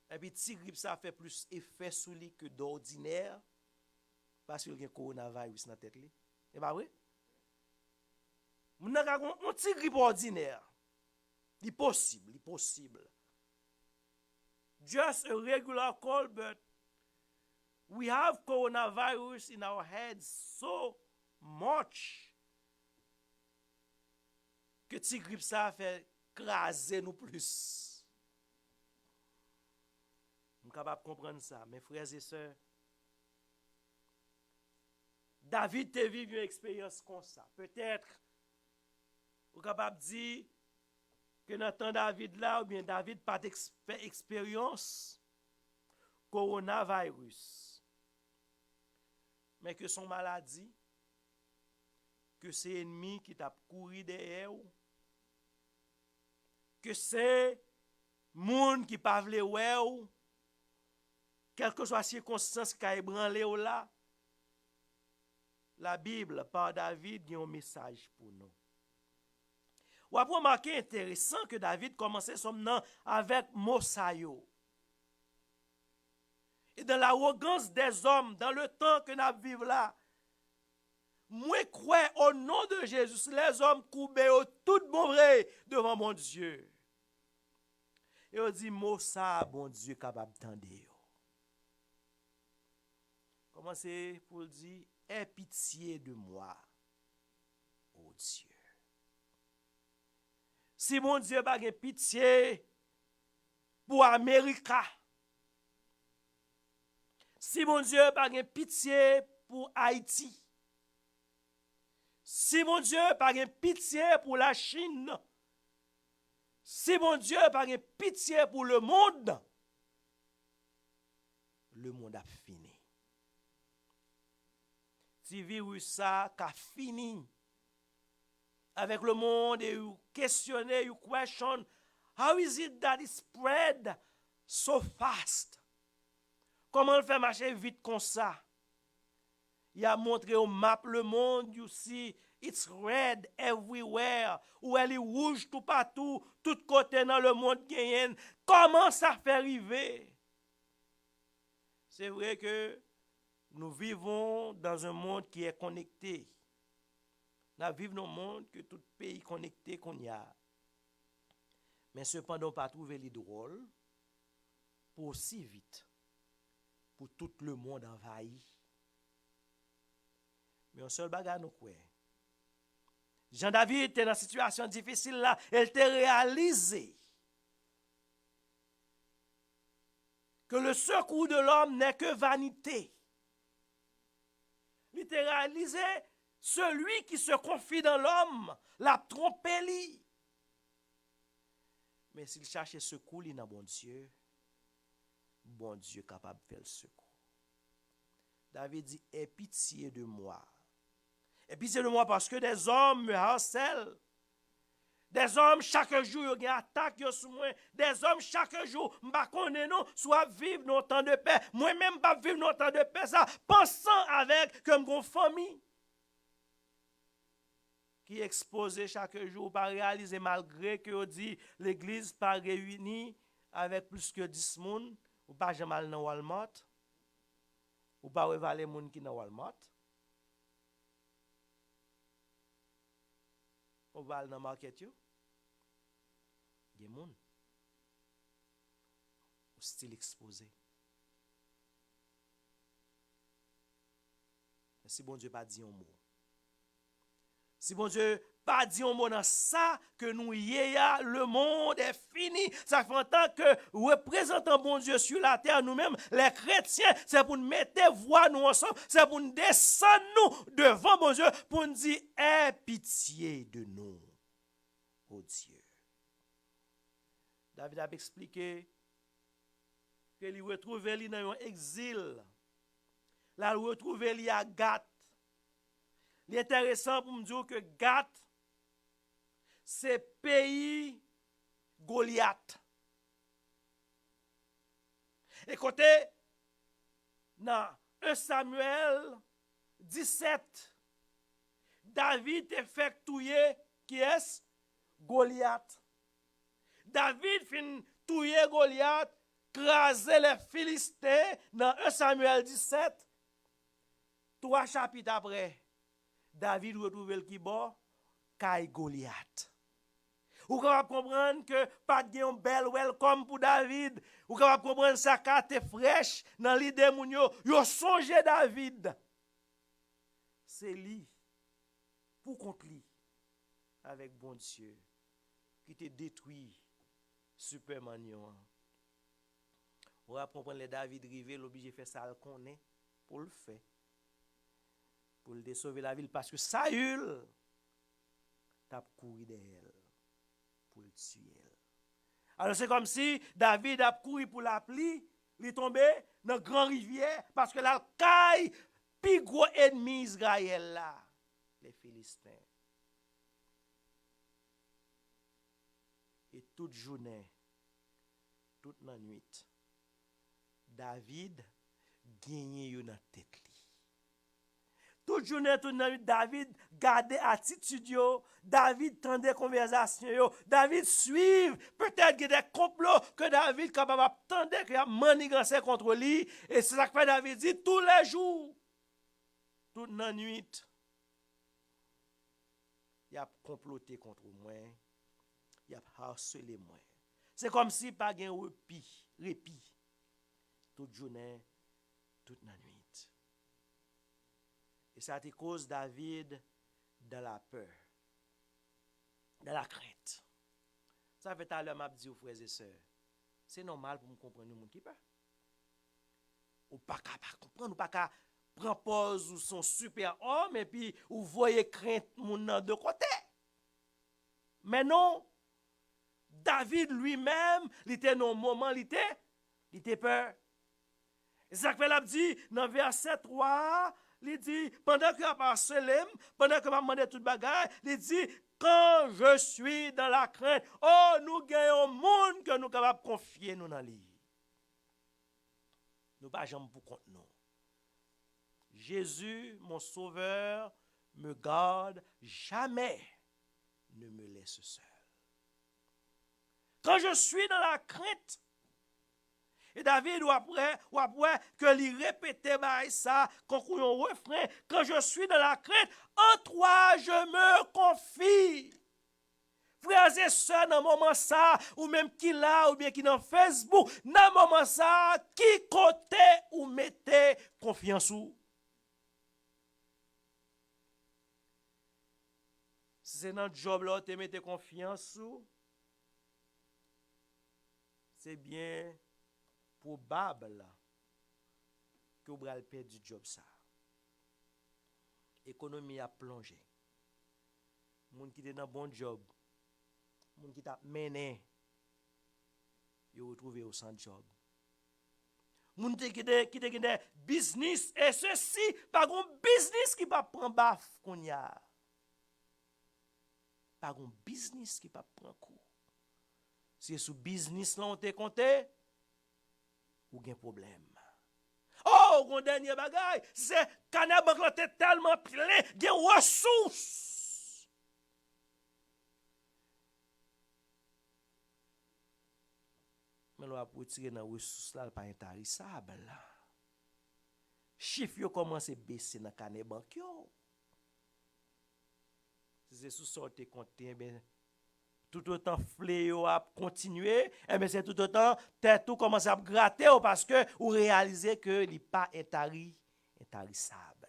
Et puis petit grippe ça fait plus effet sur lui que d'ordinaire parce qu'il y a un coronavirus dans tête li. C'est pas vrai? Moun nan ka un petit grippe ordinaire. Il possible. Just a regular cold, but we have coronavirus in our heads so much que petit grippe ça fait craser nous plus. Nous sommes capables de comprendre ça, mes frères et sœurs. David te vécu une expérience comme ça. Peut-être, vous êtes capable de dire que dans le temps David là, ou bien David pas d'expérience coronavirus. Mais que son maladie, que c'est ennemi qui t'a couru derrière, que c'est monde qui pas vle ou, quelle que soit la circonstance qui a ébranlé ou là, la Bible, par David, il y a un message pour nous. Ou après remarquer intéressant que David commençait son nom avec Mosayo. et dans l'arrogance des hommes, dans le temps que nous vivons là, moi crois au nom de Jésus, les hommes courbés au tout bon vrai devant mon Dieu. Et on dit, mot ça, bon Dieu, capable d'entendre. Comment c'est pour dire, aie pitié de moi, oh Dieu. Si mon Dieu n'a pas pitié pour l'Amérique, si mon Dieu n'a pas pitié pour Haïti, si mon Dieu n'a pas pitié pour la Chine, si mon Dieu n'a pas pitié pour le monde a fini. Si virus ça a fini avec le monde et you questionner, you question, how is it that it spread so fast? Comment le fait marcher vite comme ça? Il a montré au map le monde, you see, it's red everywhere. Ou elle est rouge tout partout, tout côté dans le monde gagné. Comment ça fait arriver? C'est vrai que nous vivons dans un monde qui est connecté. Nous vivons dans un monde que tout pays connecté qu'on y a. Mais cependant, pas trouver les drôles pour aussi vite, pour tout le monde envahi. Mais un seul bagage nous croit. Jean-David était dans une situation difficile là, il était réalisé que le secours de l'homme n'est que vanité. Il était réalisé, celui qui se confie dans l'homme l'a trompé lui. Mais s'il cherchait secours, il n'a bon Dieu capable de faire le secours. David dit, aie pitié de moi. Aie pitié de moi parce que des hommes me harcèlent. Des hommes, chaque jour, ils attaquent sur moi. Des hommes, chaque jour, je ne connais pas, soit vivre dans temps de paix. Moi-même, pas vivre dans temps de paix, ça, pensant avec comme une famille qui est exposée chaque jour, pas réaliser malgré que on dit l'église pas réunie avec plus que 10 personnes, ou pas jamais dans Walmart, ou pas évaluer les gens qui dans Walmart. On va aller dans le market, il y a des gens au style exposé. Mais si bon Dieu pas dit un mot, si bon Dieu pas dit un mot dans ça, que nous y est, le monde est fini. Ça fait longtemps que représentant bon Dieu sur la terre, nous-mêmes, les chrétiens, c'est pour nous mettre voix nous ensemble, c'est pour nous descendre nous devant bon Dieu, pour nous dire, aie pitié de nous. Oh Dieu. David a expliqué qu'il retrouvait lui dans un exil. Là, il retrouvait lui à Gath. L'intéressant pour me dire que Gath, c'est pays Goliath. Et côté, dans 1 Samuel 17, David effectué qui est Goliath. David fin touyer Goliath, craser les Philistins dans 1 Samuel 17. 3 chapitres après, David retrouve le kibo, Kay Goliath. Vous pouvez comprendre que pas de un bel welcome pour David. Vous pouvez comprendre sa carte fraîche dans l'idée mounio. Yo songe David. C'est lui pour contre lui avec bon Dieu qui te détruit Superman. Vous pouvez comprendre les David rivé l'obligé faire ça connaît pour le faire. Pour le sauver la ville parce que Saül t'a couru derrière pour le tuer. Alors c'est comme si David a couru pour la pluie, il est tombé dans la grande rivière parce que la caille plus gros ennemi Israël là, les Philistins. Et toute journée, toute la nuit, David gagnait une tête. Toute journée, toute nuit, David garde attitude yo, David tendait conversation yo, David suive. Peut-être qu'il y a des complots que David capable attendre qu'il y a manigancé contre lui. Et c'est ça que fait David dit tous les jours, toute la nuit, il a comploté contre moi, il a harcelé moi. C'est comme si pas de répit, toute journée, toute la nuit. Et ça te cause David dans la peur, dans la crainte. Ça fait à l'heure m'a dit aux frères et sœurs, c'est normal pour me comprendre le monde qui peur. Ou pas capable comprendre, ou pas capable prendre pause ou son super homme et puis ou voyez crainte mon de côté. Mais non, David lui-même, il était dans un moment, il était peur. Et ça fait l'a dit dans verset 3, il dit, pendant que je passe pendant que je demande toute bagaille, il dit, quand je suis dans la crainte, oh, nous gagnons un monde que nous sommes capables de confier nous dans lui. Nous pas jamais pour compte nous. Jésus, mon sauveur, me garde, jamais ne me laisse seul. Quand je suis dans la crainte, et David, ou après que lui répétait ça, quand on refrain, quand je suis dans la crainte, en toi je me confie. Frères et sœurs, dans moment ça, ou même qui là, ou bien qui dans Facebook, dans moment ça, qui côté ou mettez confiance ou? Si c'est dans le job là, tu mettez confiance ou? C'est bien probable que vous allez perdre du job ça. L'économie a plongé. Moun qui était dans bon job, moun qui t'a mené, ils retrouvé au sans job. Moun qui était business et ceci, pas un business qui va prendre baf qu'on y a. Pas un business qui va prendre coup. Si sous business là on te compté, ou gen problème. Oh, mon dernier bagay, c'est canal banque là tellement plein, gen ressources. Mais là pour tirer dans ressources là pas intarissable là. Chiffre yo commence baisser dans canal banque yo. C'est sous sorte compté ben tout autant fléau a continuer, et bien c'est tout autant tête tout commence à gratter parce que vous réalisez que il n'est pas intarissable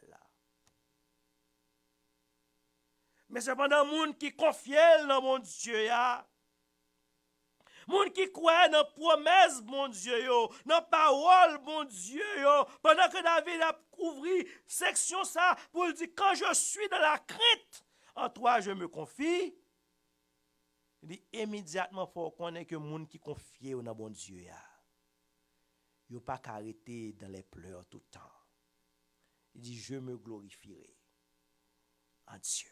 là. Mais cependant monde qui confie dans mon Dieu ya, monde qui croit dans promesse mon Dieu yo, dans parole mon Dieu yo, pendant que David a ouvert section ça pour dire quand je suis dans la crainte, en toi je me confie. Il dit immédiatement faut connaître que monde qui confie au bon Dieu ya. Yo pas arrêter dans les pleurs tout le temps. Il dit je me glorifierai en Dieu.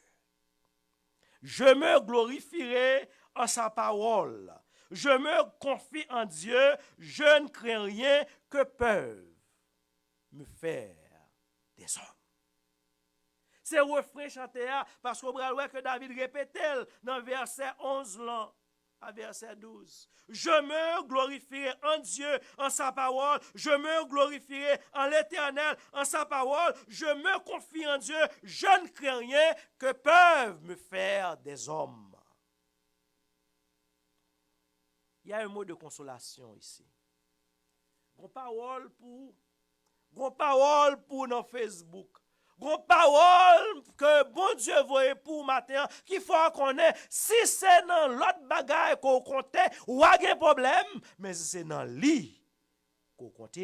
Je me glorifierai en sa parole. Je me confie en Dieu, je ne crains rien que peuvent me faire des hommes. C'est refrain chanté parce qu'on voit que David répétait dans verset 11 là, à verset 12. Je me glorifierai en Dieu, en sa parole. Je me glorifierai en l'Éternel, en sa parole. Je me confie en Dieu. Je ne crains rien que peuvent me faire des hommes. Il y a un mot de consolation ici. Gon parole pour dans Facebook. Gon parole que bon Dieu voye pour matin, qu'il faut connaître. Si c'est dans l'autre bagaille qu'on compte, ou a un problème, mais si c'est dans lui qu'on compte,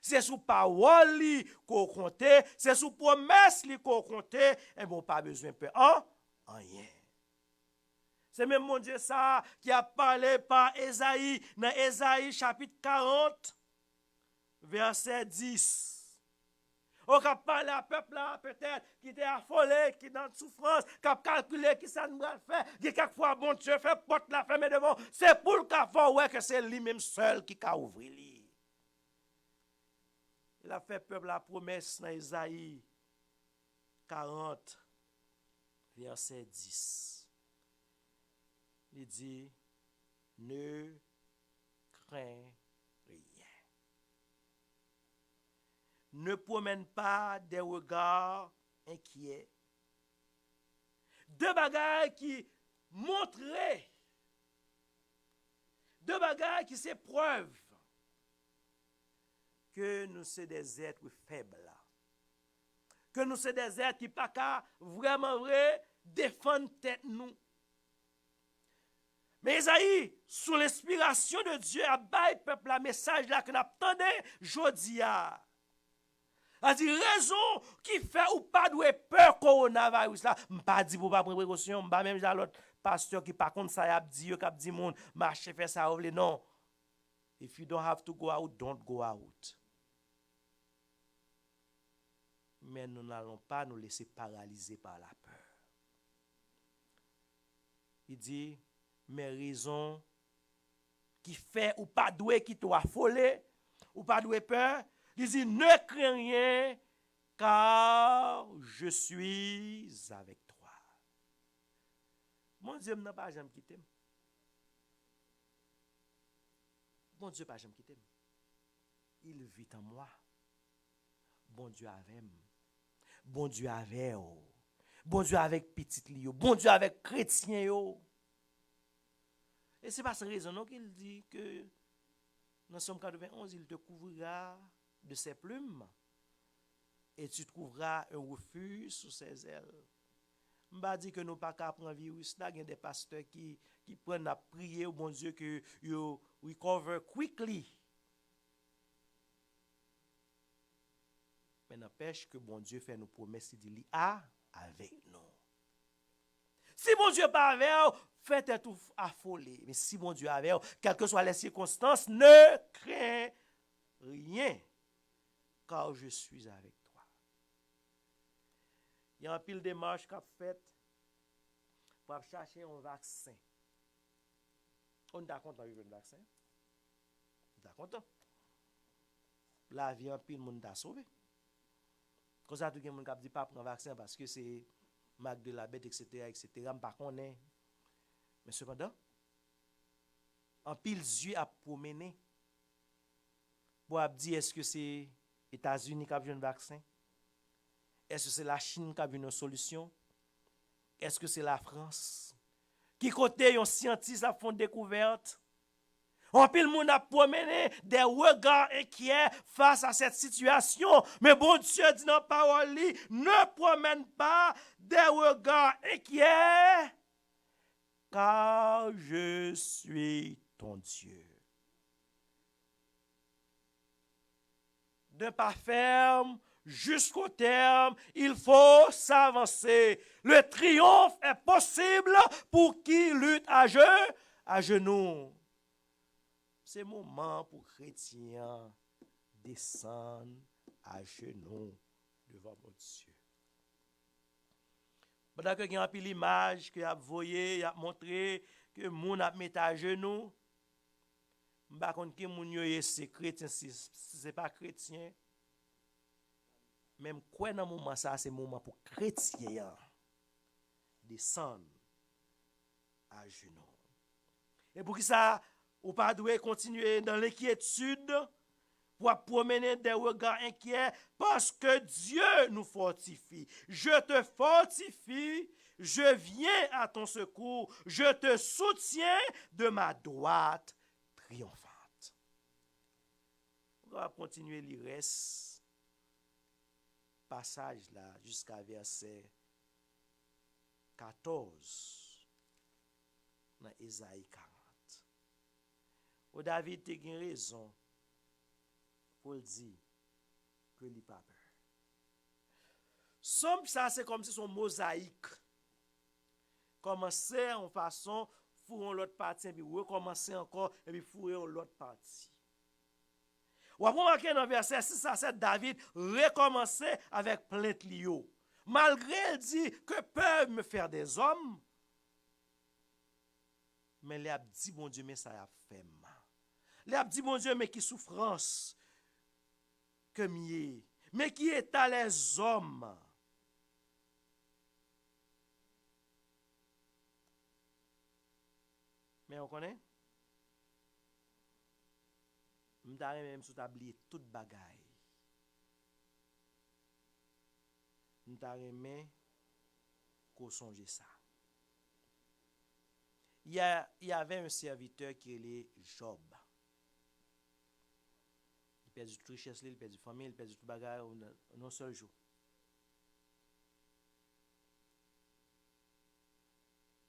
c'est sous parole li qu'on compte, c'est sous promesse li qu'on compte, et bon pas besoin de rien. C'est même mon Dieu ça qui a parlé par Esaïe, dans Esaïe chapitre 40, verset 10. On a parlé à peuple là, peut-être, qui était affolé, qui est dans la souffrance, qui a calculé qui ça nous va faire, qui quelquefois, bon Dieu, fait porte la ferme devant. C'est pour le cas ouais que c'est lui-même seul qui a ouvert lui. Il a fait peuple la promesse dans Esaïe 40, verset 10. Il dit, ne crains rien. Ne promène pas des regards inquiets. Deux bagailles qui montraient, deux bagailles qui c'est preuve que nous sommes des êtres faibles. Que nous sommes des êtres qui pas qu'à vraiment vrai défendre tête nous. Mais Isaïe, sous l'inspiration de Dieu, a baillé peuple la message là que nous attendait jodia. A dit raison qui fait ou pas doué peur coronavirus là, m'pas dit pour pas prendre précaution, m'pas même dans l'autre pasteur qui par contre ça y a dit yo k'ap dit monde marcher faire ça ou non. If you don't have to go out, don't go out. Mais nous n'allons pas nous laisser paralyser par la peur. Il dit mes raisons qui fait ou pas doué qui t'ont affolé ou pas doué peur. Il dit, ne crains rien, car je suis avec toi. Mon Dieu n'a pas jamais quitté. Mon Dieu n'a pas jamais quitté. Il vit en moi. Bon Dieu avec moi. Bon Dieu avec vous. Bon Dieu avec petit Lio. Bon Dieu avec chrétien yo. Et c'est pas cette raison qu'il dit que dans Somme 91, il te couvrira de ses plumes et tu trouveras un refuge sous ses ailes. M'a dit que nous pas qu'à prendre virus là, il y a des pasteurs qui prennent à prier au bon Dieu que you recover quickly. Mais n'empêche que bon Dieu fait nos promesses, il dit avec nous. Si bon Dieu pas avec vous, faites tout affolé. Mais si bon Dieu avec vous, quelles que soient les circonstances, ne crains rien, car je suis avec toi. Il y a un pile de démarches qu'a fait pour chercher un vaccin. On est content avec le vaccin? On est content. La vie, un pile monde t'a sauvé. Comme ça, tout le monde qui dit pas prendre vaccin parce que c'est marque de la bête, etc., etc. Je ne pas connaître. Mais cependant, en pile yeux à promener pour dire est-ce que c'est États-Unis qui a besoin de vaccin? Est-ce que c'est la Chine qui a besoin de solution? Est-ce que c'est la France? Qui côté un scientiste a fait découverte? En pile monde a promené des regards inquiets face à cette situation. Mais bon Dieu dit dans la parole, ne promène pas des regards inquiets, car je suis ton Dieu. D'un pas ferme jusqu'au terme, il faut s'avancer. Le triomphe est possible pour qui lutte à genoux. C'est moment pour chrétiens descendre à genoux devant mon Dieu. Pendant que il y a une image que a voyé, il a montré que moun a mis à genoux. M'pa konn ki moun yo c'est chrétien si c'est pas chrétien. Même quoi dans moment ça c'est moment pour chrétien descendre à genoux. Et pour qui ça ou pas doit continuer dans l'inquiétude pour promener des regards inquiets parce que Dieu nous fortifie. Je te fortifie, je viens à ton secours, je te soutiens de ma droite triomphante. On va continuer le reste passage là jusqu'à verset 14 dans Isaïe 40. Ou David te gen raison pour le dire que il pas peur. Somme ça c'est comme si son mosaïque commencer en façon fourrer l'autre partie puis recommencer encore et puis fourrer l'autre partie. Ou après remarquer dans verset 6 à 7 David recommencer avec plainte lio. Malgré il dit que peuvent me faire des hommes, mais il a dit bon Dieu mais ça a fait mal. Il a dit, mon Dieu, mais qui souffrance que mieux, mais qui est à les hommes. Mais on connaît? M'ta même sous oublié toute bagaille. M'ta remet qu'on songe ça. Il y avait un serviteur qui est Job. Il perd toute richesse, il perd toute famille, il perd toute bagaille en un seul jour.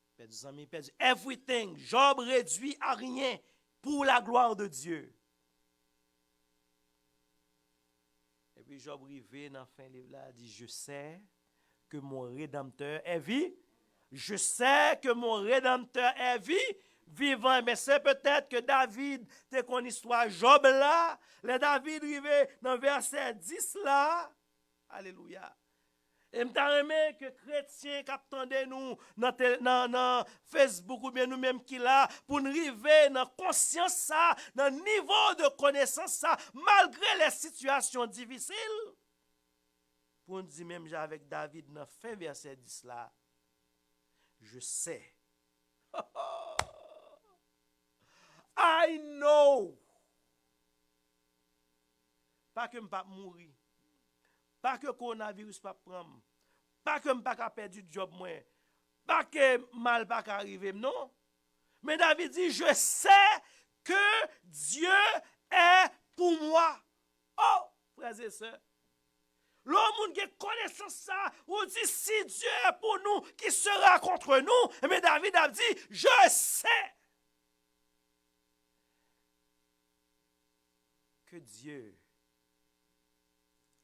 Il perd des amis, il perd everything. Job réduit à rien pour la gloire de Dieu. Et puis Job rivé dans la fin du livre là, dit, je sais que mon Rédempteur est vivant. Je sais que mon Rédempteur est vivant. Mais c'est peut-être que David, t'es qu'on histoire Job là, le David rivé dans verset 10 là. Alléluia. Et m'ta aimé que chrétiens qui attendent nous dans Facebook ou bien nous-mêmes qui là, pour nous arriver dans conscience ça, dans niveau de connaissance ça, malgré les situations difficiles. Pour nous dire même avec David dans fin verset 10 là, je sais. I know. Pas que je ne pas mourir. Pas que le coronavirus pas prendre. Pas que je ne pas perdre du job moi. Pas que mal pas arriver, non. Mais David dit, je sais que Dieu est pour moi. Oh, frères et sœurs. L'homme qui connaît ça, ou dit si Dieu est pour nous, qui sera contre nous? Mais David a dit, je sais que Dieu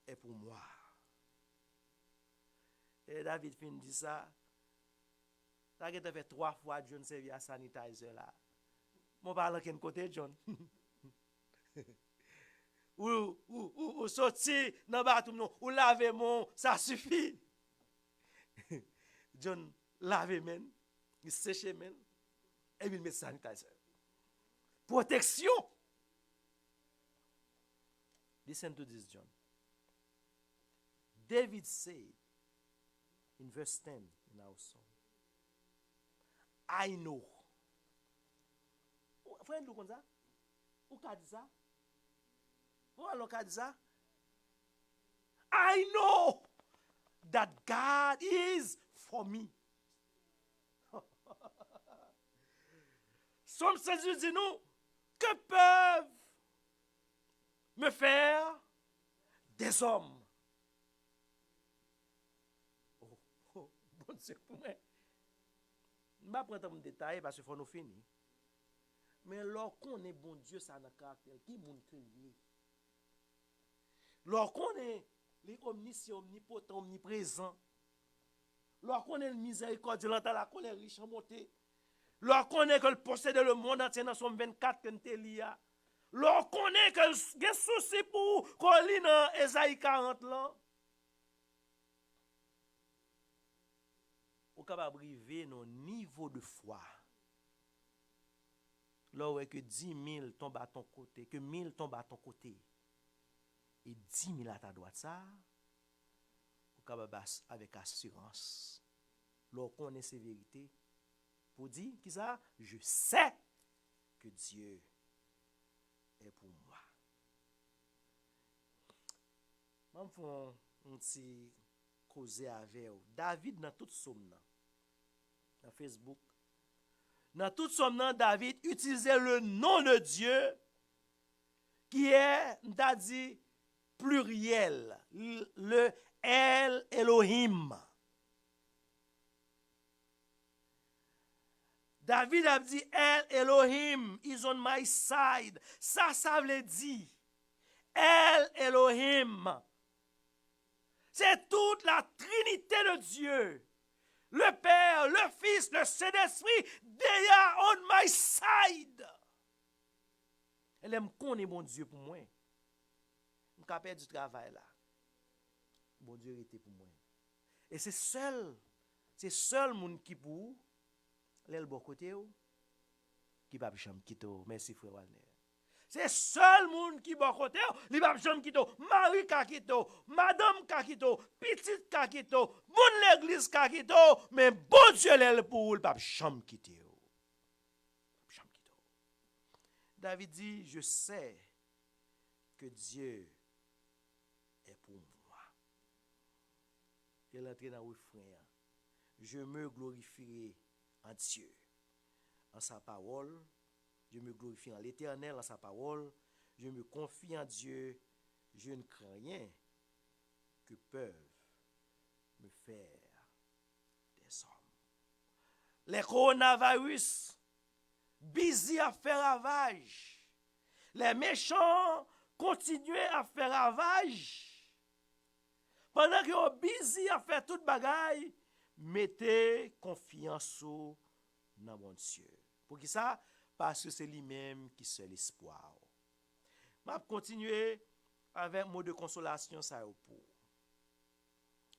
est pour moi. Et David fin dit ça. Ça a fait 3 fois John servi à sanitizer là. Mon parle quel côté John? ou sorti dans bateau ou laver mon, ça suffit. John lave men, il sèche men, et il met sanitizer. Protection. Listen to this, John. David said in verse 10 in our song, I know. Frère, nous comme ça? Ou qu'a dit ça? Ou alors qu'a dit ça? I know that God is for me. Somme 16 dit nous, que peuvent me faire des hommes? Oh, bon Dieu pour moi. Je ne vais pas prendre un détail parce qu'il faut nous finir. Mais lorsqu'on est bon Dieu, ça a un caractère. Qui est mon crier? Lorsqu'on est omniscient, omnipotent, omniprésent. Lorsqu'on est le miséricordieux, l'entend la colère riche en montée. Lorsqu'on est que le possède le monde entier dans son 24 que nous lia. Lorsqu'on est que les soucis pour qu'on lit dans Esaïe 40 là. On est capable de arriver à un niveau de foi. Là où est que 10 000 tombent à ton côté, que 1000 tombent à ton côté, et 10 000 à ta droite, ça, on est capable avec assurance. Là où on connaît ces vérités, pour dire, qui ça? Je sais que Dieu est pour moi. Je vais faire un petit causer avec vous. David, dans toute somme, dans Facebook, dans toute somme, David utilisait le nom de Dieu qui est, on a dit, pluriel, le El Elohim. David a dit El Elohim is on my side. Ça veut dire El Elohim. C'est toute la Trinité de Dieu. Le Père, le Fils, le Saint-Esprit, they are on my side. Elle aime qu'on est bon Dieu pour moi. Je suis capable du travail là. Bon Dieu était pour moi. Et c'est seul monde qui pour le bon côté qui va jamais quitter. Merci frère Walner. C'est seul monde qui bon côté, li va jamais quitter. Marie ka quitter, madame ka quitter, petite ka quitter, moun l'église ka quitter, mais bon Dieu l'elle pour pas jamais quitter. David dit, je sais que Dieu est pour moi. Il est entré dans le refrain. Je me glorifierai en Dieu, en sa parole. Je me glorifie en l'Éternel, en sa parole. Je me confie en Dieu. Je ne crains rien que peuvent me faire des hommes. Les coronavirus, busy à faire ravage. Les méchants continuent à faire ravage. Pendant qu'ils sont busy à faire toute bagaille, mettez confiance dans mon Dieu. Pour qui ça? Parce que c'est lui-même qui seul l'espoir. Je vais continuer avec un mot de consolation ça pour.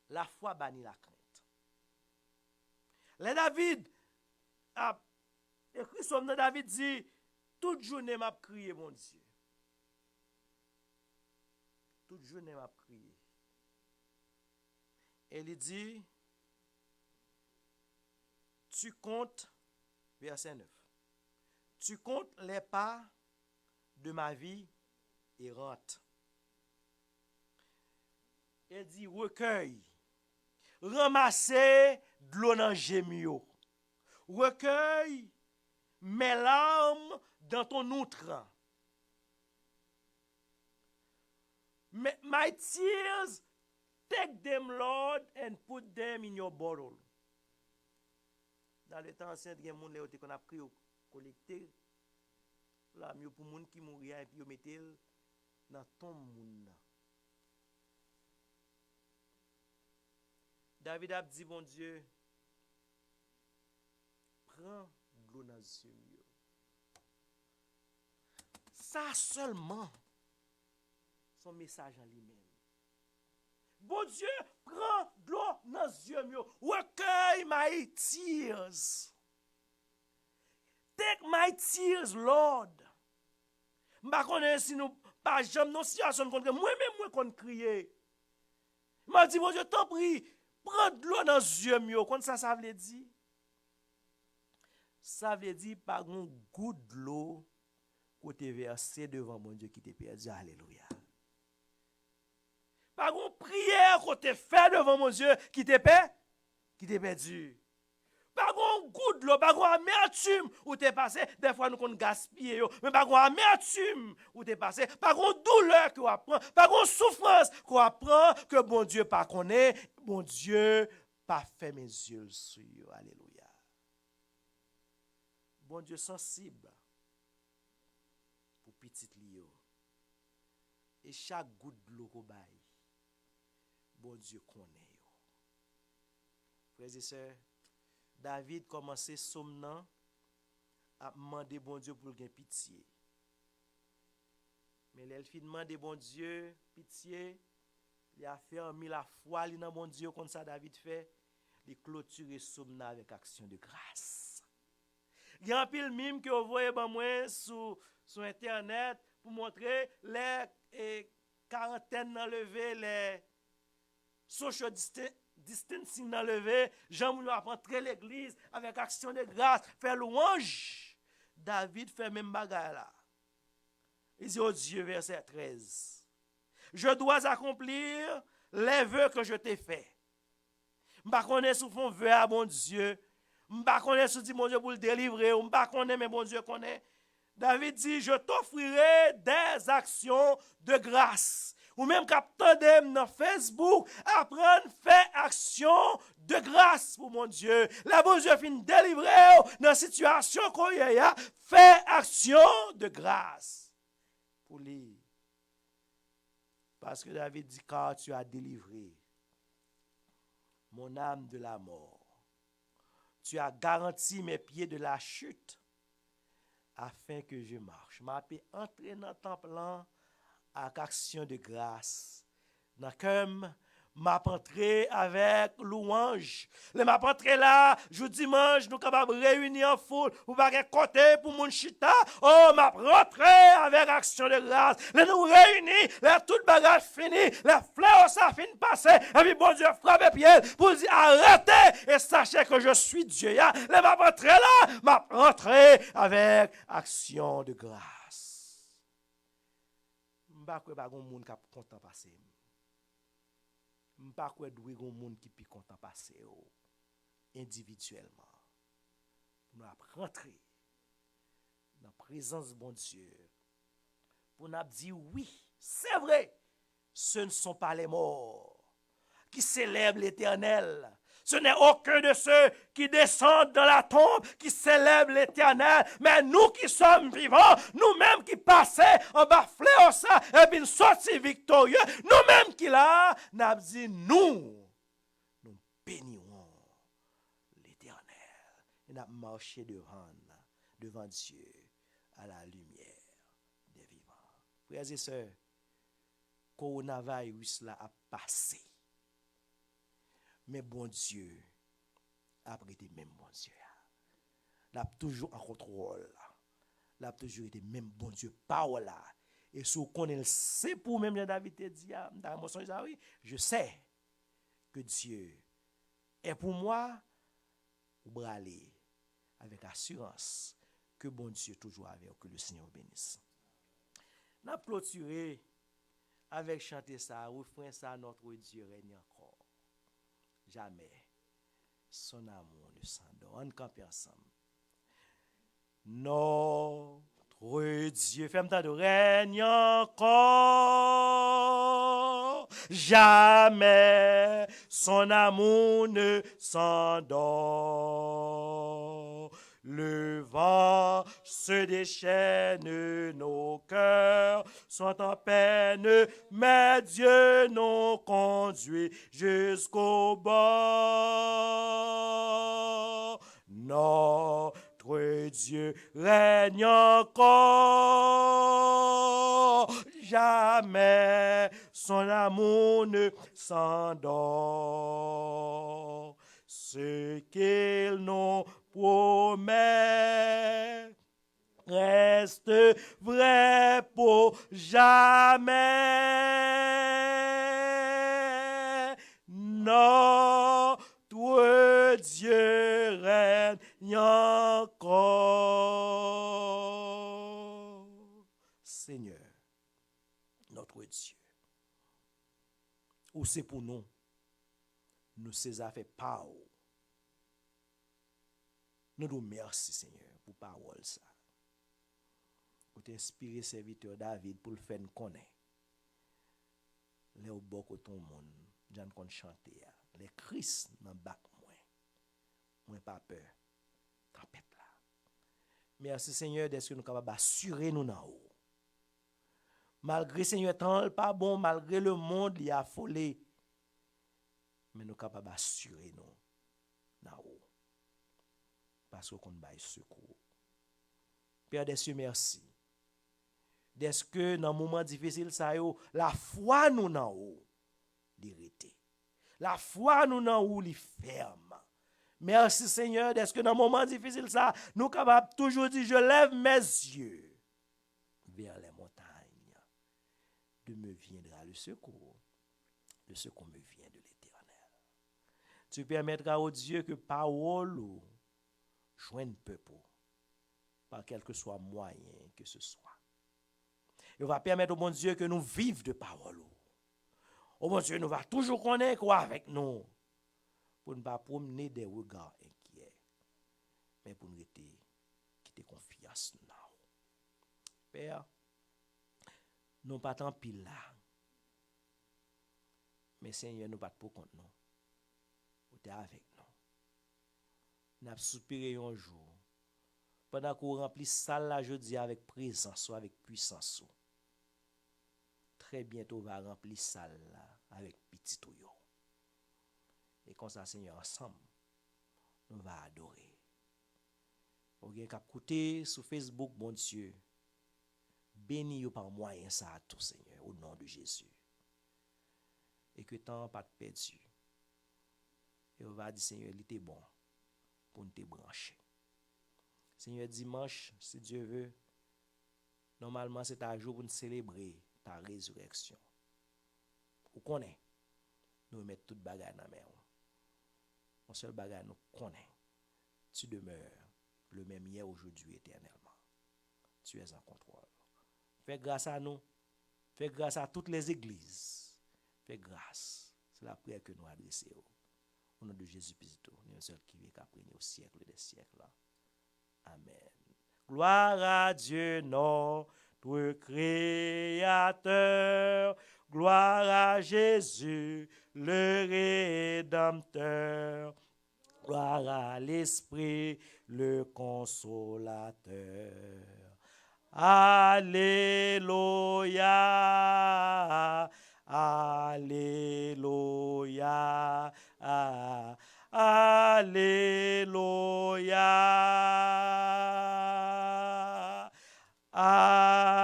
La foi bannit la crainte. Le David a écrit son nom. David dit, toute journée m'a crié mon Dieu. Toute journée m'a crié. Et il dit, tu comptes, verset 9, tu comptes les pas de ma vie errante. Il dit, recueille, ramassez de l'eau dans gémio. Recueille mes larmes dans ton outre. My tears, take them, Lord, and put them in your bottle. Dans le temps ancien, il y a des gens qui ont appris au collecter. Là, mieux pour les gens qui mourent et puis ils mettent dans ton monde. David a dit, bon Dieu, prends de l'eau dans les yeux. Ça seulement, son message en lui-même. Bon Dieu, prends de l'eau dans les yeux. Recueille my tears. Take my tears, Lord. Je ne sais pas si nous pas jamais dans situation contre moi-même moi qu'on crier. M'a dit bon Dieu, t'en prie, prends de l'eau dans les yeux. Quand ça veut dire? Ça veut dire par un goût de l'eau que tu versé devant mon Dieu qui t'est perdu. Alléluia. Par une prière que tu fait devant mon Dieu qui t'est perdu. Par un goût de l'eau, par une amertume où tu es passé, des fois nous qu'on gaspille, mais par une amertume où tu es passé, par une douleur qu'on apprend, par une souffrance qu'on apprend que bon Dieu pas connaît, bon Dieu pas fait mes yeux sur. Alléluia. Bon Dieu sensible pour petit Lio. Et chaque goutte de l'eau qu'on baille, bon Dieu connaît. Frères et sœurs, David commençait somnant à demander bon Dieu pour qu'il ait pitié. Mais il fit demander bon Dieu pitié, il a fermé la foi dans bon Dieu comme ça David fait, il clôturer somnant avec action de grâce. Il y a un pile mime que vous voyez moi sur internet pour montrer les quarantaines enlevées, les social distancing enlevé, Jean nous apprend très l'église avec action de grâce, faire louange. David fait même bagarre là. Il dit au Dieu, verset 13, je dois accomplir les vœux que je t'ai faits. Je ne connais pas si vous vœu à mon Dieu. Je ne connais pas si mon Dieu pour le délivrer. Je ne connais pas, mais mon Dieu connaît. David dit, je t'offrirai des actions de grâce. Ou même capteur dans Facebook, apprendre à faire action de grâce pour mon Dieu. La bon Dieu fin délivrer dans la situation qu'on y a, faire action de grâce pour lui. Parce que David dit, car tu as délivré mon âme de la mort. Tu as garanti mes pieds de la chute afin que je marche. Je peux entrer dans le temple avec action de grâce. Dans comme m'a entré avec louange. Le m'a entré là, jour dimanche, nous capables réunir en foule pour pas côté pour mon chita. Oh, m'a rentré avec action de grâce. Le nous réunis, la toute bagage fini, la fleur ça fin passer. Et puis bon Dieu frappe pied pour dire arrêtez et sachez que je suis Dieu. Le m'a entré là, m'a rentré avec action de grâce. M'pa kwe pa gon moun k'ap content passer. M'pa kwe doué gon moun qui pi content passer individuellement. Pour nous rentrer dans la présence de bon Dieu. Pour nous dire oui, c'est vrai, ce ne sont pas les morts qui célèbrent l'Éternel. Ce n'est aucun de ceux qui descendent dans la tombe qui célèbrent l'Éternel, mais nous qui sommes vivants, nous-mêmes qui passons en bas fléau ça, et puis nous sortis victorieux, nous-mêmes qui là, nous dit nous bénirons l'Éternel. Et nous marché devant Dieu à la lumière des vivants. Frères et sœurs, coronavirus là a passé. Mais bon Dieu, après été même bon Dieu. L'a toujours en contrôle. L'a toujours été même bon Dieu parole là. Et si vous connaissez, c'est pour même David te dit dans l'émotion, oui, je sais que Dieu est pour moi, ou braler avec assurance que bon Dieu toujours avec, que le Seigneur bénisse. N'a clôturé avec chanter ça, refrain ça, notre Dieu règne encore. Jamais son amour ne s'endort. On campe ensemble. Notre Dieu, ferme-toi de règne encore. Jamais son amour ne s'endort. Le vent se déchaîne, nos cœurs sont en peine, mais Dieu nous conduit jusqu'au bord. Notre Dieu règne encore, jamais son amour ne s'endort. Ce qu'il nous promet reste vrai pour jamais. Notre Dieu règne encore. Seigneur, notre Dieu, ou c'est pour nous, nous ces affaires pas. Nous nous merci, Seigneur, pour parole ça. Pour t'inspirer, serviteur David, pour le faire connaître. Les au bord de ton monde, j'en compte chanter. Les Christ dans bac moins pas peur. Tempête là. Merci, Seigneur, d'être que nous capables d'assurer nous dans haut. Malgré, Seigneur, tant pas bon, malgré le monde, il a affolé. Mais nous capables d'assurer nous dans haut. Parce qu'on baille secours. Père des cieux, merci. Est-ce que dans un moment difficile, ça y est, la foi nous dans haut, d'irriter. La foi nous dans haut, li ferme. Merci Seigneur, est-ce que dans un moment difficile, ça, nous capables toujours dire, je lève mes yeux vers les montagnes. De me viendra le secours. Le secours me vient de l'Éternel. Tu permettras au Dieu que parole joigne peuple par quel que soit moyen que ce soit. Et on va permettre au bon Dieu que nous vivions de parole. Au bon Dieu, nous va toujours connaître quoi avec nous pour ne pas promener des regards inquiets, mais pour nous quitter confiance nous. Père, nous pas tant pile là, mais Seigneur, nous pas pour compte nous. Vous êtes avec nous. Nous avons soupiré un jour. Pendant qu'on remplit ça là, je dis avec présence, avec puissance. Très bientôt, on va remplir ça là, avec petit touillon. Et comme ça, Seigneur, ensemble, on va adorer. Vous avez qu'à écouter sur Facebook, bon Dieu. Bénis-vous par moyen ça à tout, Seigneur, au nom de Jésus. Et que tant pas de perdu. Et on va dire, Seigneur, il était bon pour nous te brancher. Seigneur, dimanche, si Dieu veut, normalement c'est un jour pour nous célébrer ta résurrection. Vous connaissez, nous mettons toute bagarre dans la main. Mon seul bagarre, nous connaissons. Tu demeures le même hier, aujourd'hui, éternellement. Tu es en contrôle. Fais grâce à nous Fais grâce à toutes les églises. Fais grâce. C'est la prière que nous adressons. Au nom de Jésus-Christ, nous sommes seul qui vit qu'après au siècle des siècles. Amen. Gloire à Dieu, notre Créateur. Gloire à Jésus, le Rédempteur. Gloire à l'Esprit, le Consolateur. Alléluia, Alléluia, Alléluia. Amen.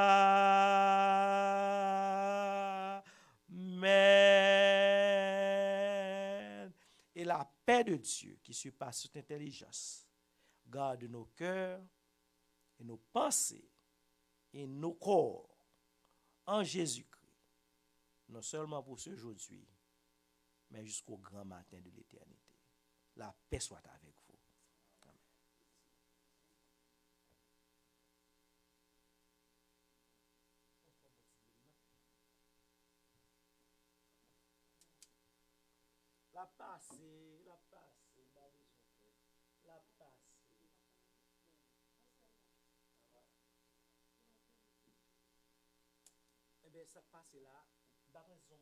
Et la paix de Dieu qui surpasse toute intelligence garde nos cœurs et nos pensées et nos corps en Jésus-Christ, non seulement pour ce aujourd'hui, mais jusqu'au grand matin de l'éternité. La paix soit avec vous. Amen. La passée, la passée, la passée. Eh bien, ça passe là, d'après son